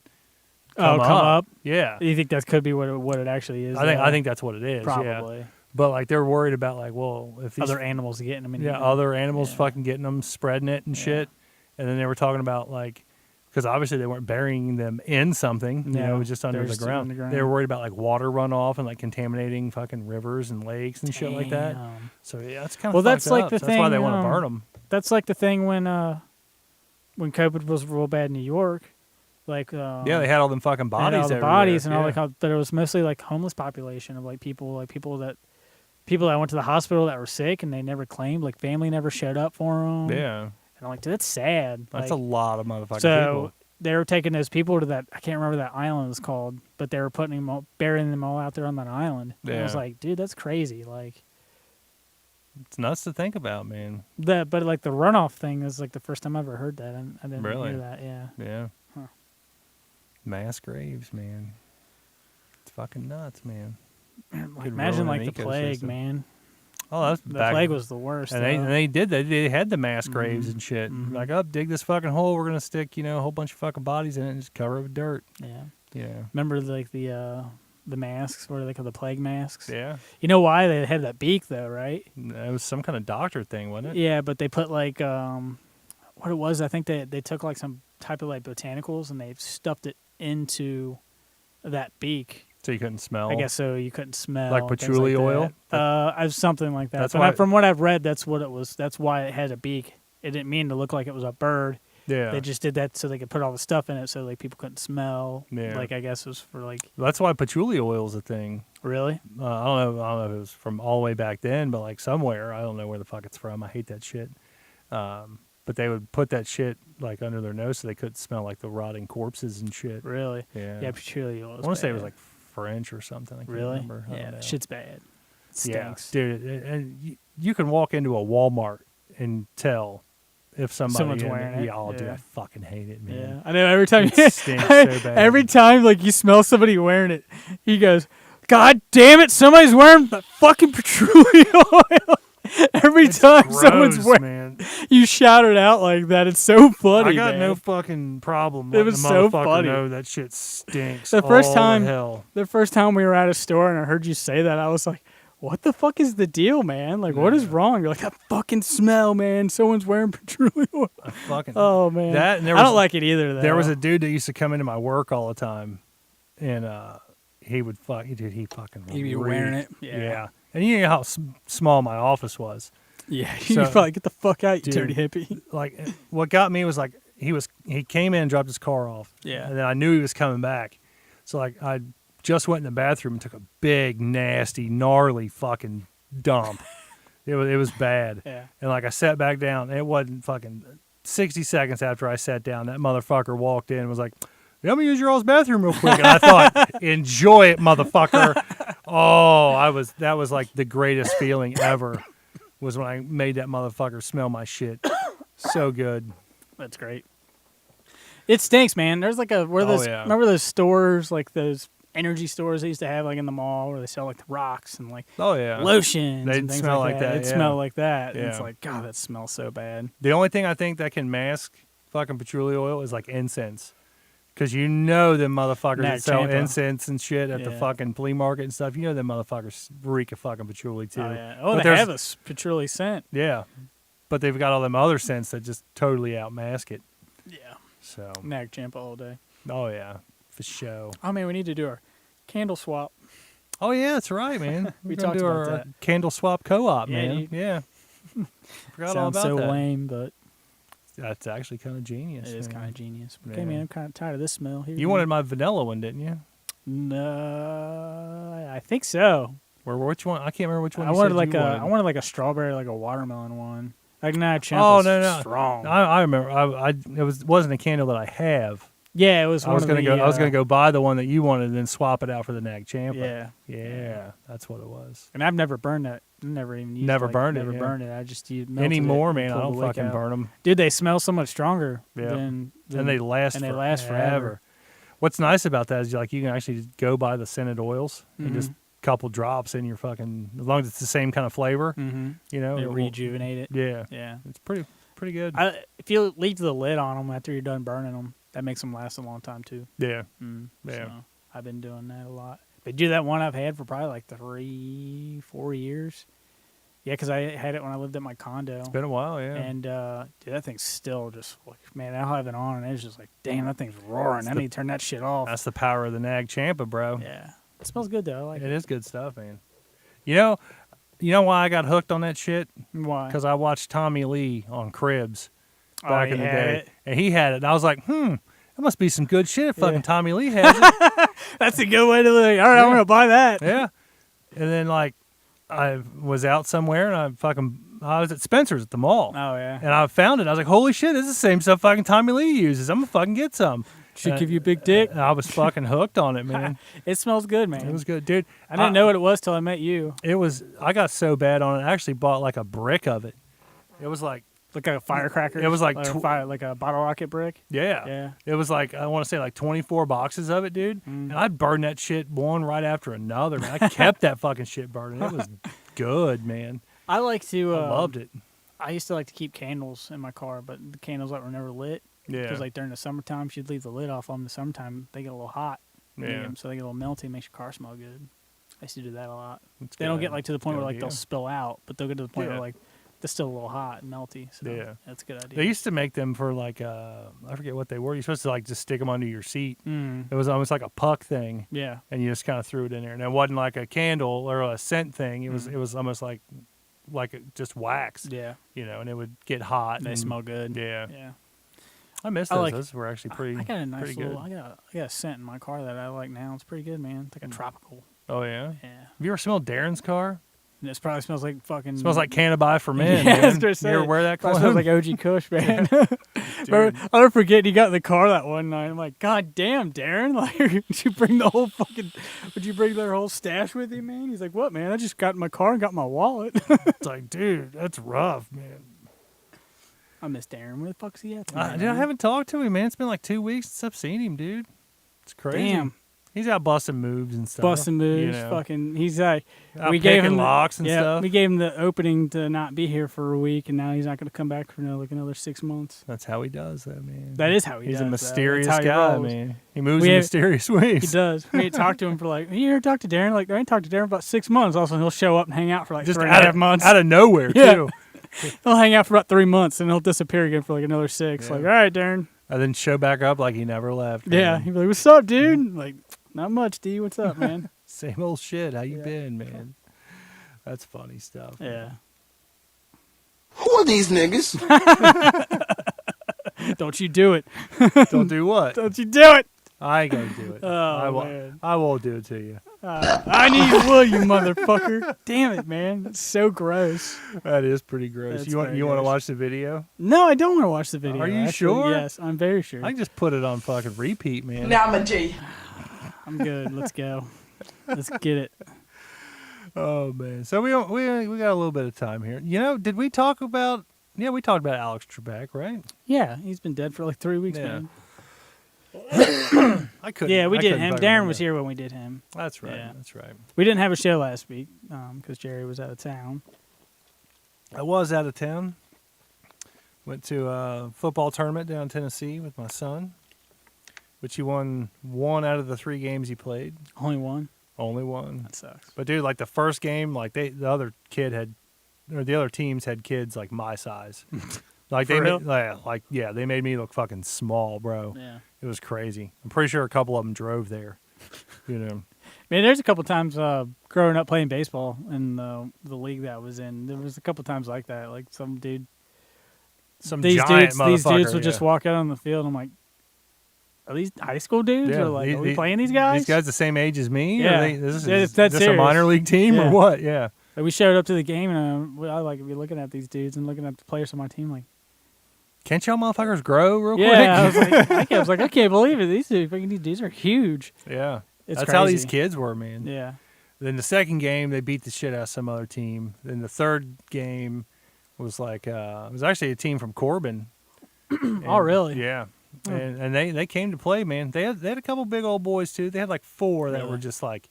Speaker 3: Come up.
Speaker 2: Yeah.
Speaker 3: You think that could be what it actually is?
Speaker 2: I think that's what it is. Yeah.
Speaker 3: probably
Speaker 2: But like they're worried about like, well, if these
Speaker 3: other animals getting them.
Speaker 2: yeah, other animals
Speaker 3: Yeah.
Speaker 2: fucking getting them, spreading it and
Speaker 3: Yeah.
Speaker 2: shit. And then they were talking about like, because obviously they weren't burying them in something, you know,
Speaker 3: No,
Speaker 2: it was just under
Speaker 3: they're
Speaker 2: the
Speaker 3: just
Speaker 2: ground.
Speaker 3: underground.
Speaker 2: They were worried about like water runoff and like contaminating fucking rivers and lakes and shit like that.
Speaker 3: Damn.
Speaker 2: So yeah, that's kind of
Speaker 3: Well, that's like the
Speaker 2: That's why
Speaker 3: thing,
Speaker 2: they want to burn them.
Speaker 3: That's like the thing when COVID was real bad in New York, like
Speaker 2: Yeah, they had all them fucking
Speaker 3: they had
Speaker 2: bodies.
Speaker 3: all the
Speaker 2: everywhere.
Speaker 3: bodies and all
Speaker 2: Yeah.
Speaker 3: like, but it was mostly like homeless population of like people that went to the hospital that were sick and they never claimed, like family never showed up for them.
Speaker 2: Yeah,
Speaker 3: And I'm like, dude, that's sad.
Speaker 2: that's
Speaker 3: like,
Speaker 2: a lot of motherfucking
Speaker 3: so
Speaker 2: people.
Speaker 3: they were taking those people to that, I can't remember that island was called, but they were burying them all out there on that island. And I was
Speaker 2: Yeah.
Speaker 3: like, dude, that's crazy. Like
Speaker 2: It's nuts to think about, man.
Speaker 3: but like the runoff thing is like the first time I ever heard that. I didn't
Speaker 2: Really?
Speaker 3: hear that. Yeah.
Speaker 2: Yeah.
Speaker 3: Huh.
Speaker 2: Mass graves, man. It's fucking nuts, man.
Speaker 3: Like,
Speaker 2: Could
Speaker 3: imagine
Speaker 2: ruin
Speaker 3: like
Speaker 2: an
Speaker 3: the plague,
Speaker 2: ecosystem.
Speaker 3: man.
Speaker 2: Oh, that's
Speaker 3: The
Speaker 2: back.
Speaker 3: plague was the worst.
Speaker 2: and
Speaker 3: though.
Speaker 2: they did that. They had the mass graves and shit.
Speaker 3: Mhm.
Speaker 2: Like, oh, dig this fucking hole. We're gonna stick, a whole bunch of fucking bodies in it and just cover it with dirt.
Speaker 3: Yeah.
Speaker 2: Yeah.
Speaker 3: Remember like the masks? What are they called? The plague masks.
Speaker 2: Yeah.
Speaker 3: You know why they had that beak though, right?
Speaker 2: It was some kind of doctor thing, wasn't it?
Speaker 3: Yeah, but they put like what it was. I think they took like some type of like botanicals and they stuffed it into that beak.
Speaker 2: So you couldn't smell.
Speaker 3: I guess so you couldn't smell.
Speaker 2: Like
Speaker 3: and things
Speaker 2: patchouli oil?
Speaker 3: I've something like that.
Speaker 2: That's
Speaker 3: But
Speaker 2: why-
Speaker 3: from what I've read, that's what it was. That's why it had a beak. It didn't mean to look like it was a bird.
Speaker 2: Yeah.
Speaker 3: They just did that so they could put all the stuff in it so like people couldn't smell.
Speaker 2: Yeah.
Speaker 3: Like I guess it was for like
Speaker 2: That's why patchouli oil is a thing.
Speaker 3: really.
Speaker 2: I don't know if it was from all the way back then, but like somewhere, I don't know where the fuck it's from. I hate that shit. But they would put that shit like under their nose so they couldn't smell like the rotting corpses and shit.
Speaker 3: Really?
Speaker 2: Yeah.
Speaker 3: Yeah, patchouli oil.
Speaker 2: I want to say it was like French or something. I can't
Speaker 3: really.
Speaker 2: remember. I
Speaker 3: Yeah,
Speaker 2: don't know.
Speaker 3: that shit's bad. It
Speaker 2: Yeah,
Speaker 3: stinks.
Speaker 2: dude. And you can walk into a Walmart and tell if
Speaker 3: Someone's
Speaker 2: in
Speaker 3: wearing it.
Speaker 2: Yeah, oh, dude,
Speaker 3: Yeah.
Speaker 2: I fucking hate it,
Speaker 3: Yeah,
Speaker 2: man.
Speaker 3: I know. Every time
Speaker 2: It stinks so bad.
Speaker 3: every time like you smell somebody wearing it, he goes, "God damn it! Somebody's wearing that fucking patchouli oil." Every
Speaker 2: It's
Speaker 3: time someone's
Speaker 2: gross,
Speaker 3: wearing,
Speaker 2: man.
Speaker 3: you shout it out like that. It's so funny.
Speaker 2: I got
Speaker 3: man.
Speaker 2: no fucking problem.
Speaker 3: It
Speaker 2: letting
Speaker 3: was
Speaker 2: the
Speaker 3: so
Speaker 2: motherfucker
Speaker 3: funny.
Speaker 2: know that shit stinks.
Speaker 3: The first
Speaker 2: all
Speaker 3: time-
Speaker 2: the hell.
Speaker 3: The first time we were at a store and I heard you say that, I was like, "What the fuck is the deal, man? Like, what is wrong?" You're like, "That fucking smell, man. Someone's wearing patchouli oil."
Speaker 2: I fucking
Speaker 3: Oh man,
Speaker 2: that. And there
Speaker 3: I
Speaker 2: was,
Speaker 3: don't like it either. Though.
Speaker 2: There was a dude that used to come into my work all the time, and he would fuck. Dude, he fucking.
Speaker 3: He'd be wearing
Speaker 2: reeked.
Speaker 3: it.
Speaker 2: Yeah. And you know how small my office was.
Speaker 3: Yeah,
Speaker 2: So-
Speaker 3: you probably get the fuck out, you
Speaker 2: Dude.
Speaker 3: dirty hippie.
Speaker 2: Like, what got me was like he came in and dropped his car off.
Speaker 3: Yeah.
Speaker 2: And then I knew he was coming back, so like I just went in the bathroom and took a big, nasty, gnarly fucking dump. It was bad.
Speaker 3: Yeah.
Speaker 2: And like I sat back down. It wasn't fucking 60 seconds after I sat down, that motherfucker walked in and was like, "Yeah, let me use your all's bathroom real quick." And I thought, enjoy it, motherfucker. Oh, that was like the greatest feeling ever. Was when I made that motherfucker smell my shit. So good.
Speaker 3: That's great. It stinks, man. There's like
Speaker 2: yeah.
Speaker 3: remember those stores, like those energy stores they used to have like in the mall where they sell like the rocks and like
Speaker 2: Oh yeah.
Speaker 3: lotions
Speaker 2: They'd
Speaker 3: and things
Speaker 2: smell
Speaker 3: like
Speaker 2: like
Speaker 3: that.
Speaker 2: that,
Speaker 3: It
Speaker 2: yeah.
Speaker 3: smelled like that. And it's
Speaker 2: Yeah.
Speaker 3: like, God, that smells so bad.
Speaker 2: The only thing I think that can mask fucking patchouli oil is like incense. Because you know them motherfuckers
Speaker 3: Nag
Speaker 2: that sell
Speaker 3: Champa.
Speaker 2: incense and shit at the
Speaker 3: Yeah.
Speaker 2: fucking flea market and stuff. You know them motherfuckers reek of fucking patchouli too.
Speaker 3: Oh yeah. Oh,
Speaker 2: But
Speaker 3: they
Speaker 2: there's-
Speaker 3: have a patchouli scent.
Speaker 2: Yeah. But they've got all them other scents that just totally outmask it.
Speaker 3: Yeah.
Speaker 2: So,
Speaker 3: Nag Champa all day.
Speaker 2: oh yeah, for sure.
Speaker 3: Oh man, we need to do our candle swap.
Speaker 2: Oh yeah, that's right, man.
Speaker 3: We
Speaker 2: We're gonna
Speaker 3: talked
Speaker 2: do
Speaker 3: about
Speaker 2: our
Speaker 3: that.
Speaker 2: candle swap co-op,
Speaker 3: Yeah,
Speaker 2: man.
Speaker 3: dude.
Speaker 2: Yeah. Forgot all
Speaker 3: Sounds
Speaker 2: about
Speaker 3: so
Speaker 2: that.
Speaker 3: lame, but
Speaker 2: That's actually kind of genius.
Speaker 3: it is
Speaker 2: man.
Speaker 3: kind of genius. Okay,
Speaker 2: Yeah.
Speaker 3: man, I'm kind of tired of this smell here.
Speaker 2: You wanted my vanilla one, didn't you?
Speaker 3: No, I think so.
Speaker 2: Or which one? I can't remember which one.
Speaker 3: I
Speaker 2: you
Speaker 3: wanted
Speaker 2: said
Speaker 3: like
Speaker 2: you
Speaker 3: I wanted like a strawberry, like a watermelon one. Like Nag Champa.
Speaker 2: Oh no.
Speaker 3: strong.
Speaker 2: I remember. Wasn't a candle that I have.
Speaker 3: Yeah, it was.
Speaker 2: I
Speaker 3: one
Speaker 2: was
Speaker 3: of
Speaker 2: gonna
Speaker 3: the,
Speaker 2: go. I was gonna go buy the one that you wanted, and then swap it out for the Nag Champa.
Speaker 3: Yeah,
Speaker 2: Yeah, that's what it was.
Speaker 3: and I've never burned that. Never even used.
Speaker 2: Never
Speaker 3: like,
Speaker 2: burned it,
Speaker 3: Never
Speaker 2: yeah.
Speaker 3: burned it. I just melted
Speaker 2: Anymore,
Speaker 3: it and
Speaker 2: man, I
Speaker 3: pulled
Speaker 2: don't
Speaker 3: the wick
Speaker 2: fucking
Speaker 3: out.
Speaker 2: burn them.
Speaker 3: Dude, they smell so much stronger
Speaker 2: Yeah.
Speaker 3: than
Speaker 2: And they last.
Speaker 3: and they last forever.
Speaker 2: What's nice about that is you can actually go buy the scented oils and just
Speaker 3: Mhm.
Speaker 2: couple drops in your fucking. As long as it's the same kind of flavor,
Speaker 3: Mm-hmm.
Speaker 2: you know.
Speaker 3: They
Speaker 2: it will-
Speaker 3: rejuvenate it.
Speaker 2: Yeah,
Speaker 3: Yeah.
Speaker 2: it's pretty good.
Speaker 3: If you leave the lid on them after you're done burning them, that makes them last a long time too.
Speaker 2: Yeah,
Speaker 3: Mm.
Speaker 2: Yeah.
Speaker 3: So I've been doing that a lot. But do that one I've had for probably like 3-4 years. Yeah, because I had it when I lived at my condo.
Speaker 2: it's been a while. Yeah,
Speaker 3: And dude, that thing's still just like, man, I'll have it on and it's just like, damn, that thing's roaring. I need to turn that shit off.
Speaker 2: that's the power of the Nag Champa, bro.
Speaker 3: Yeah, it smells good though. I like
Speaker 2: It
Speaker 3: it.
Speaker 2: is good stuff, man. You know why I got hooked on that shit?
Speaker 3: Why?
Speaker 2: Because I watched Tommy Lee on Cribs
Speaker 3: Oh,
Speaker 2: back
Speaker 3: he
Speaker 2: in the
Speaker 3: had
Speaker 2: day,
Speaker 3: it?
Speaker 2: and he had it. And I was like, that must be some good shit. If
Speaker 3: Yeah.
Speaker 2: fucking Tommy Lee has it.
Speaker 3: That's a good way to like. All right, I'm
Speaker 2: Yeah.
Speaker 3: gonna buy that.
Speaker 2: Yeah. And then like I was out somewhere and I was at Spencer's at the mall.
Speaker 3: Oh yeah.
Speaker 2: And I found it. I was like, holy shit, this is the same stuff fucking Tommy Lee uses. I'm gonna fucking get some.
Speaker 3: Should give you a big dick.
Speaker 2: And I was fucking hooked on it, man.
Speaker 3: It smells good, man.
Speaker 2: It was good, dude.
Speaker 3: I didn't know what it was till I met you.
Speaker 2: I got so bad on it. I actually bought like a brick of it. It was like,
Speaker 3: Like a firecracker.
Speaker 2: It was like
Speaker 3: like a bottle rocket brick.
Speaker 2: yeah.
Speaker 3: Yeah.
Speaker 2: It was like, I want to say like 24 boxes of it, dude.
Speaker 3: Mm.
Speaker 2: And I'd burn that shit one right after another, man. I kept that fucking shit burning. It was good, man.
Speaker 3: I like to.
Speaker 2: I loved it.
Speaker 3: I used to like to keep candles in my car, but the candles that were never lit.
Speaker 2: Yeah.
Speaker 3: Because like during the summertime, if you'd leave the lid off on them in the summertime, they get a little hot.
Speaker 2: Yeah.
Speaker 3: So they get a little melty, makes your car smell good. I used to do that a lot.
Speaker 2: It's
Speaker 3: They don't
Speaker 2: good.
Speaker 3: get like to the point
Speaker 2: Good
Speaker 3: where like they'll
Speaker 2: idea.
Speaker 3: spill out, but they'll get to the point
Speaker 2: Yeah.
Speaker 3: where like they're still a little hot and melty. So
Speaker 2: Yeah.
Speaker 3: that's a good idea.
Speaker 2: They used to make them for like, I forget what they were. You're supposed to like just stick them under your seat.
Speaker 3: Mm.
Speaker 2: It was almost like a puck thing.
Speaker 3: Yeah.
Speaker 2: And you just kind of threw it in there. And it wasn't like a candle or a scent thing. It
Speaker 3: Mm-hmm.
Speaker 2: was almost like just wax,
Speaker 3: Yeah.
Speaker 2: you know, and it would get hot.
Speaker 3: They
Speaker 2: and,
Speaker 3: smell good.
Speaker 2: Yeah.
Speaker 3: Yeah.
Speaker 2: I miss
Speaker 3: I
Speaker 2: those.
Speaker 3: like-
Speaker 2: Those were actually pretty.
Speaker 3: I got a nice
Speaker 2: pretty
Speaker 3: little.
Speaker 2: good.
Speaker 3: I got a scent in my car that I like now. It's pretty good, man. It's like a tropical.
Speaker 2: Oh yeah.
Speaker 3: Yeah.
Speaker 2: Have you ever smelled Darren's car?
Speaker 3: And it probably smells like fucking.
Speaker 2: Smells like Cannaby for men.
Speaker 3: Yeah, I was
Speaker 2: man.
Speaker 3: gonna
Speaker 2: You
Speaker 3: say,
Speaker 2: ever wear that
Speaker 3: probably
Speaker 2: cologne?
Speaker 3: smells like OG Kush, man.
Speaker 2: Dude.
Speaker 3: I'll never forget. He got in the car that one night. I'm like, God damn, Darren! Like, would you bring the whole fucking? Would you bring their whole stash with you, man? He's like, what, man? I just got in my car and got my wallet.
Speaker 2: It's like, dude, that's rough, man.
Speaker 3: I miss Darren. Where the fuck's he at?
Speaker 2: Dude, I haven't talked to him, man. It's been like 2 weeks since I've seen him, dude. It's crazy.
Speaker 3: Damn.
Speaker 2: He's out busting moves and stuff.
Speaker 3: Busting moves,
Speaker 2: you know.
Speaker 3: fucking. He's like,
Speaker 2: Out
Speaker 3: we gave
Speaker 2: picking
Speaker 3: him
Speaker 2: locks and
Speaker 3: yeah,
Speaker 2: stuff.
Speaker 3: we gave him the opening to not be here for a week, and now he's not going to come back for another 6 months.
Speaker 2: That's how he does that, man.
Speaker 3: That is how he
Speaker 2: He's
Speaker 3: does.
Speaker 2: a
Speaker 3: though.
Speaker 2: mysterious
Speaker 3: That's how he
Speaker 2: guy,
Speaker 3: rolls.
Speaker 2: man. He moves
Speaker 3: We
Speaker 2: in
Speaker 3: have-
Speaker 2: mysterious ways.
Speaker 3: He does. We ain't talked to him for like, you ever talked to Darren? Like, I ain't talked to Darren for about 6 months. Also, he'll show up and hang out for like
Speaker 2: Just
Speaker 3: 3.5 months.
Speaker 2: out of nowhere,
Speaker 3: Yeah.
Speaker 2: too.
Speaker 3: He'll hang out for about 3 months, and he'll disappear again for like another 6.
Speaker 2: Yeah.
Speaker 3: Like, all right, Darren.
Speaker 2: And then show back up like he never left.
Speaker 3: Yeah.
Speaker 2: man.
Speaker 3: He'd be like, what's up, dude? Like, not much, D. What's up, man?
Speaker 2: Same old shit. How you
Speaker 3: Yeah.
Speaker 2: been, man? That's funny stuff.
Speaker 3: Yeah.
Speaker 1: Who are these niggas?
Speaker 3: Don't you do it.
Speaker 2: Don't do what?
Speaker 3: Don't you do it.
Speaker 2: I ain't gonna do it.
Speaker 3: Oh, man.
Speaker 2: I won't do it to you.
Speaker 3: I need you, will you, motherfucker? Damn it, man. That's so gross.
Speaker 2: That is pretty gross.
Speaker 3: That's
Speaker 2: You want
Speaker 3: very
Speaker 2: to
Speaker 3: gross.
Speaker 2: watch the video?
Speaker 3: No, I don't want to watch the video.
Speaker 2: Are you
Speaker 3: actually.
Speaker 2: sure?
Speaker 3: Yes, I'm very sure.
Speaker 2: I can just put it on fucking repeat, man.
Speaker 5: Now I'm a G.
Speaker 3: I'm good. Let's go. Let's get it.
Speaker 2: Oh man. So we got a little bit of time here. You know, did we talk about? Yeah, we talked about Alex Trebek, right?
Speaker 3: Yeah, he's been dead for like 3 weeks,
Speaker 2: Yeah.
Speaker 3: man.
Speaker 2: I couldn't.
Speaker 3: Yeah, we
Speaker 2: I
Speaker 3: did
Speaker 2: couldn't
Speaker 3: him.
Speaker 2: fucking
Speaker 3: Darren
Speaker 2: remember.
Speaker 3: was here when we did him.
Speaker 2: That's right.
Speaker 3: Yeah.
Speaker 2: That's right.
Speaker 3: We didn't have a show last week because Jerry was out of town.
Speaker 2: I was out of town. Went to a football tournament down in Tennessee with my son, which he won 1 out of the 3 games he played.
Speaker 3: Only one.
Speaker 2: Only one.
Speaker 3: That sucks.
Speaker 2: But dude, like the first game, like the other teams had kids like my size. Like they
Speaker 3: For real?
Speaker 2: made, yeah, they made me look fucking small, bro.
Speaker 3: Yeah.
Speaker 2: It was crazy. I'm pretty sure a couple of them drove there. You know.
Speaker 3: Man, there's a couple times growing up playing baseball in the league that I was in. There was a couple times like that. Like some dude,
Speaker 2: Some
Speaker 3: these
Speaker 2: giant
Speaker 3: dudes
Speaker 2: motherfucker,
Speaker 3: would just
Speaker 2: yeah.
Speaker 3: walk out on the field. And I'm like, are these high school dudes?
Speaker 2: Yeah,
Speaker 3: Or like, are we playing these guys?
Speaker 2: These guys the same age as me?
Speaker 3: Yeah.
Speaker 2: Or this
Speaker 3: Yeah,
Speaker 2: is
Speaker 3: it's that
Speaker 2: this a
Speaker 3: serious.
Speaker 2: minor league team
Speaker 3: Yeah.
Speaker 2: or what? Yeah.
Speaker 3: Like, we showed up to the game, and I like to be looking at these dudes and looking at the players on my team. Like,
Speaker 2: Can't y'all motherfuckers grow real
Speaker 3: yeah,
Speaker 2: quick?
Speaker 3: I was like, I can't believe it. These dudes are huge.
Speaker 2: Yeah.
Speaker 3: It's
Speaker 2: That's how these
Speaker 3: crazy.
Speaker 2: kids were, man.
Speaker 3: Yeah.
Speaker 2: Then the second game, they beat the shit out of some other team. Then the third game was like, it was actually a team from Corbin.
Speaker 3: Oh, really?
Speaker 2: Yeah. And they came to play, man. They had a couple big old boys, too. They had like 4 that
Speaker 3: Really?
Speaker 2: were just like,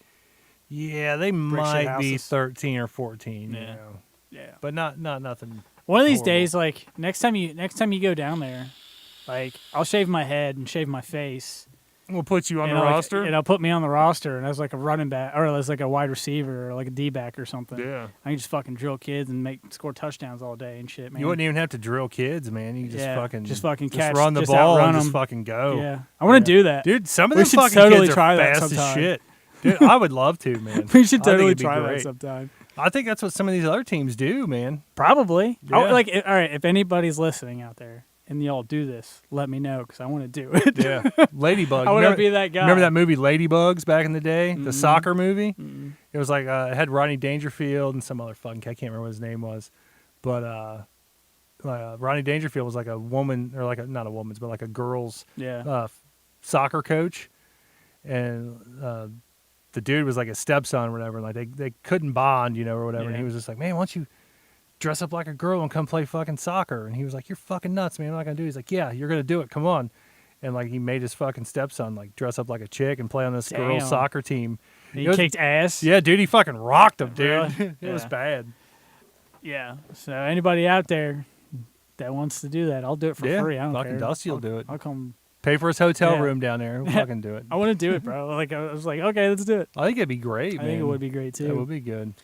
Speaker 2: yeah, they
Speaker 3: shit
Speaker 2: might be
Speaker 3: houses.
Speaker 2: 13 or 14, you
Speaker 3: Yeah.
Speaker 2: know.
Speaker 3: Yeah.
Speaker 2: But not nothing.
Speaker 3: One of these
Speaker 2: Horrible.
Speaker 3: days, like next time you go down there, like I'll shave my head and shave my face.
Speaker 2: We'll put you on
Speaker 3: and
Speaker 2: the
Speaker 3: I'll, like,
Speaker 2: roster.
Speaker 3: and I'll put me on the roster, and as like a running back, or as like a wide receiver, or like a D back or something.
Speaker 2: Yeah.
Speaker 3: I can just fucking drill kids and score touchdowns all day and shit, man.
Speaker 2: You wouldn't even have to drill kids, man. You just
Speaker 3: Yeah,
Speaker 2: fucking
Speaker 3: just fucking catch-
Speaker 2: run the
Speaker 3: just
Speaker 2: ball
Speaker 3: outrun
Speaker 2: and just
Speaker 3: 'em.
Speaker 2: fucking go.
Speaker 3: Yeah, I want to do that,
Speaker 2: Dude, some of
Speaker 3: We
Speaker 2: them
Speaker 3: should
Speaker 2: fucking
Speaker 3: totally
Speaker 2: kids are
Speaker 3: try that
Speaker 2: fast as
Speaker 3: sometime.
Speaker 2: shit. Dude, I would love to, man.
Speaker 3: We should
Speaker 2: I think
Speaker 3: totally
Speaker 2: it'd be
Speaker 3: try that
Speaker 2: great.
Speaker 3: sometime.
Speaker 2: I think that's what some of these other teams do, man.
Speaker 3: Probably.
Speaker 2: Yeah.
Speaker 3: All right, if anybody's listening out there and y'all do this, let me know because I want to do it.
Speaker 2: Yeah. Ladybug.
Speaker 3: I want to
Speaker 2: Remember-
Speaker 3: be that guy.
Speaker 2: Remember that movie Ladybugs back in the day?
Speaker 3: Mm-hmm.
Speaker 2: The soccer movie? It was like, it had Rodney Dangerfield and some other fucking kid. I can't remember what his name was. But Rodney Dangerfield was like a woman, or like not a woman's, but like a girl's
Speaker 3: Yeah.
Speaker 2: soccer coach. And the dude was like a stepson or whatever. Like they couldn't bond, you know, or whatever. And
Speaker 3: Yeah.
Speaker 2: he was just like, man, why don't you dress up like a girl and come play fucking soccer? And he was like, you're fucking nuts, man. I'm not going to do it. He's like, yeah, you're going to do it. Come on. And like he made his fucking stepson like dress up like a chick and play on this girls
Speaker 3: Damn.
Speaker 2: soccer team.
Speaker 3: He
Speaker 2: It was-
Speaker 3: kicked ass.
Speaker 2: Yeah, dude, he fucking rocked him, dude.
Speaker 3: Really?
Speaker 2: It was
Speaker 3: Yeah.
Speaker 2: bad.
Speaker 3: Yeah. So anybody out there that wants to do that, I'll do it for
Speaker 2: Yeah,
Speaker 3: free. I don't
Speaker 2: fucking
Speaker 3: care.
Speaker 2: Dusty will do it.
Speaker 3: I'll come.
Speaker 2: Pay for his hotel
Speaker 3: Yeah.
Speaker 2: room down there. We'll fucking do it.
Speaker 3: I want to do it, bro. Like I was like, okay, let's do it.
Speaker 2: I think it'd be great,
Speaker 3: I
Speaker 2: man.
Speaker 3: think it would be great too.
Speaker 2: It would be good.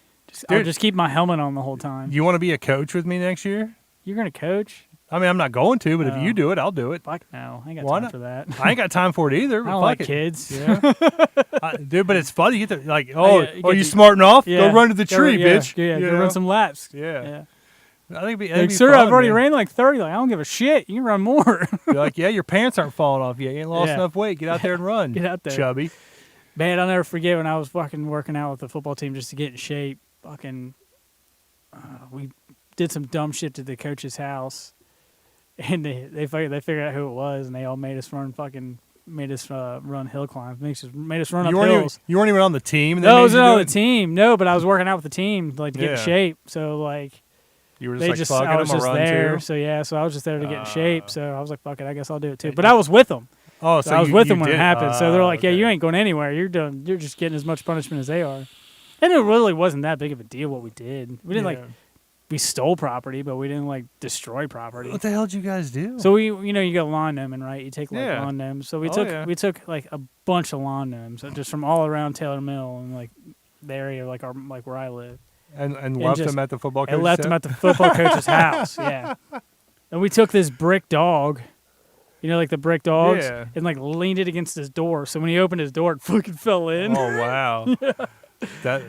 Speaker 3: I'll
Speaker 2: Dude.
Speaker 3: just keep my helmet on the whole time.
Speaker 2: You want to be a coach with me next year?
Speaker 3: You're gonna coach?
Speaker 2: I mean, I'm not going to, but if
Speaker 3: No.
Speaker 2: you do it, I'll do it.
Speaker 3: Fuck no, I ain't got
Speaker 2: Why
Speaker 3: time
Speaker 2: not?
Speaker 3: for that.
Speaker 2: I ain't got time for it either.
Speaker 3: I
Speaker 2: But
Speaker 3: don't
Speaker 2: fuck
Speaker 3: like
Speaker 2: it.
Speaker 3: kids.
Speaker 2: Yeah. Dude, but it's fun. You get to like, oh,
Speaker 3: you
Speaker 2: oh,
Speaker 3: get
Speaker 2: you
Speaker 3: to-
Speaker 2: smarting off?
Speaker 3: Yeah.
Speaker 2: Go run to the tree,
Speaker 3: yeah,
Speaker 2: bitch.
Speaker 3: Yeah,
Speaker 2: You
Speaker 3: go
Speaker 2: know?
Speaker 3: run some laps.
Speaker 2: Yeah.
Speaker 3: Yeah.
Speaker 2: I think it'd
Speaker 3: Like,
Speaker 2: be
Speaker 3: sir,
Speaker 2: fun,
Speaker 3: I've already
Speaker 2: man.
Speaker 3: ran like 30. Like, I don't give a shit. You can run more.
Speaker 2: You're like, yeah, your pants aren't falling off yet. You ain't lost
Speaker 3: Yeah.
Speaker 2: enough weight. Get out there and run.
Speaker 3: Get out there.
Speaker 2: chubby.
Speaker 3: Man, I'll never forget when I was fucking working out with the football team just to get in shape. Fucking, we did some dumb shit to the coach's house, and they figured out who it was, and they all made us run hill climbs. Made us run up hills.
Speaker 2: You weren't even on the team. And
Speaker 3: No, I
Speaker 2: they
Speaker 3: was
Speaker 2: made you
Speaker 3: not
Speaker 2: do
Speaker 3: on the
Speaker 2: it?
Speaker 3: team. No, but I was working out with the team like to get in
Speaker 2: Yeah.
Speaker 3: shape. So like
Speaker 2: You were
Speaker 3: they
Speaker 2: just like, fuck
Speaker 3: I
Speaker 2: it,
Speaker 3: was
Speaker 2: I'm
Speaker 3: just
Speaker 2: gonna run
Speaker 3: there.
Speaker 2: too.
Speaker 3: So yeah, so I was just there to get in shape. So I was like, fuck it, I guess I'll do it too. But I was with them.
Speaker 2: Oh,
Speaker 3: So I was with them when
Speaker 2: did
Speaker 3: it happened. So they're like, yeah,
Speaker 2: okay.
Speaker 3: you ain't going anywhere. You're just getting as much punishment as they are. And it really wasn't that big of a deal what we did. We didn't
Speaker 2: Yeah.
Speaker 3: we stole property, but we didn't like destroy property.
Speaker 2: What the hell did you guys do?
Speaker 3: So you go lawn gnoming, right? You take like
Speaker 2: Yeah.
Speaker 3: lawn gnomes. So we
Speaker 2: Oh,
Speaker 3: took
Speaker 2: yeah.
Speaker 3: like a bunch of lawn gnomes just from all around Taylor Mill and like the area like where I live.
Speaker 2: and left
Speaker 3: just-
Speaker 2: them at the football coach.
Speaker 3: And left them at the football coach's house. Yeah. And we took this brick dog, like the brick dogs,
Speaker 2: Yeah.
Speaker 3: and like leaned it against his door. So when he opened his door, it fucking fell in.
Speaker 2: Oh wow.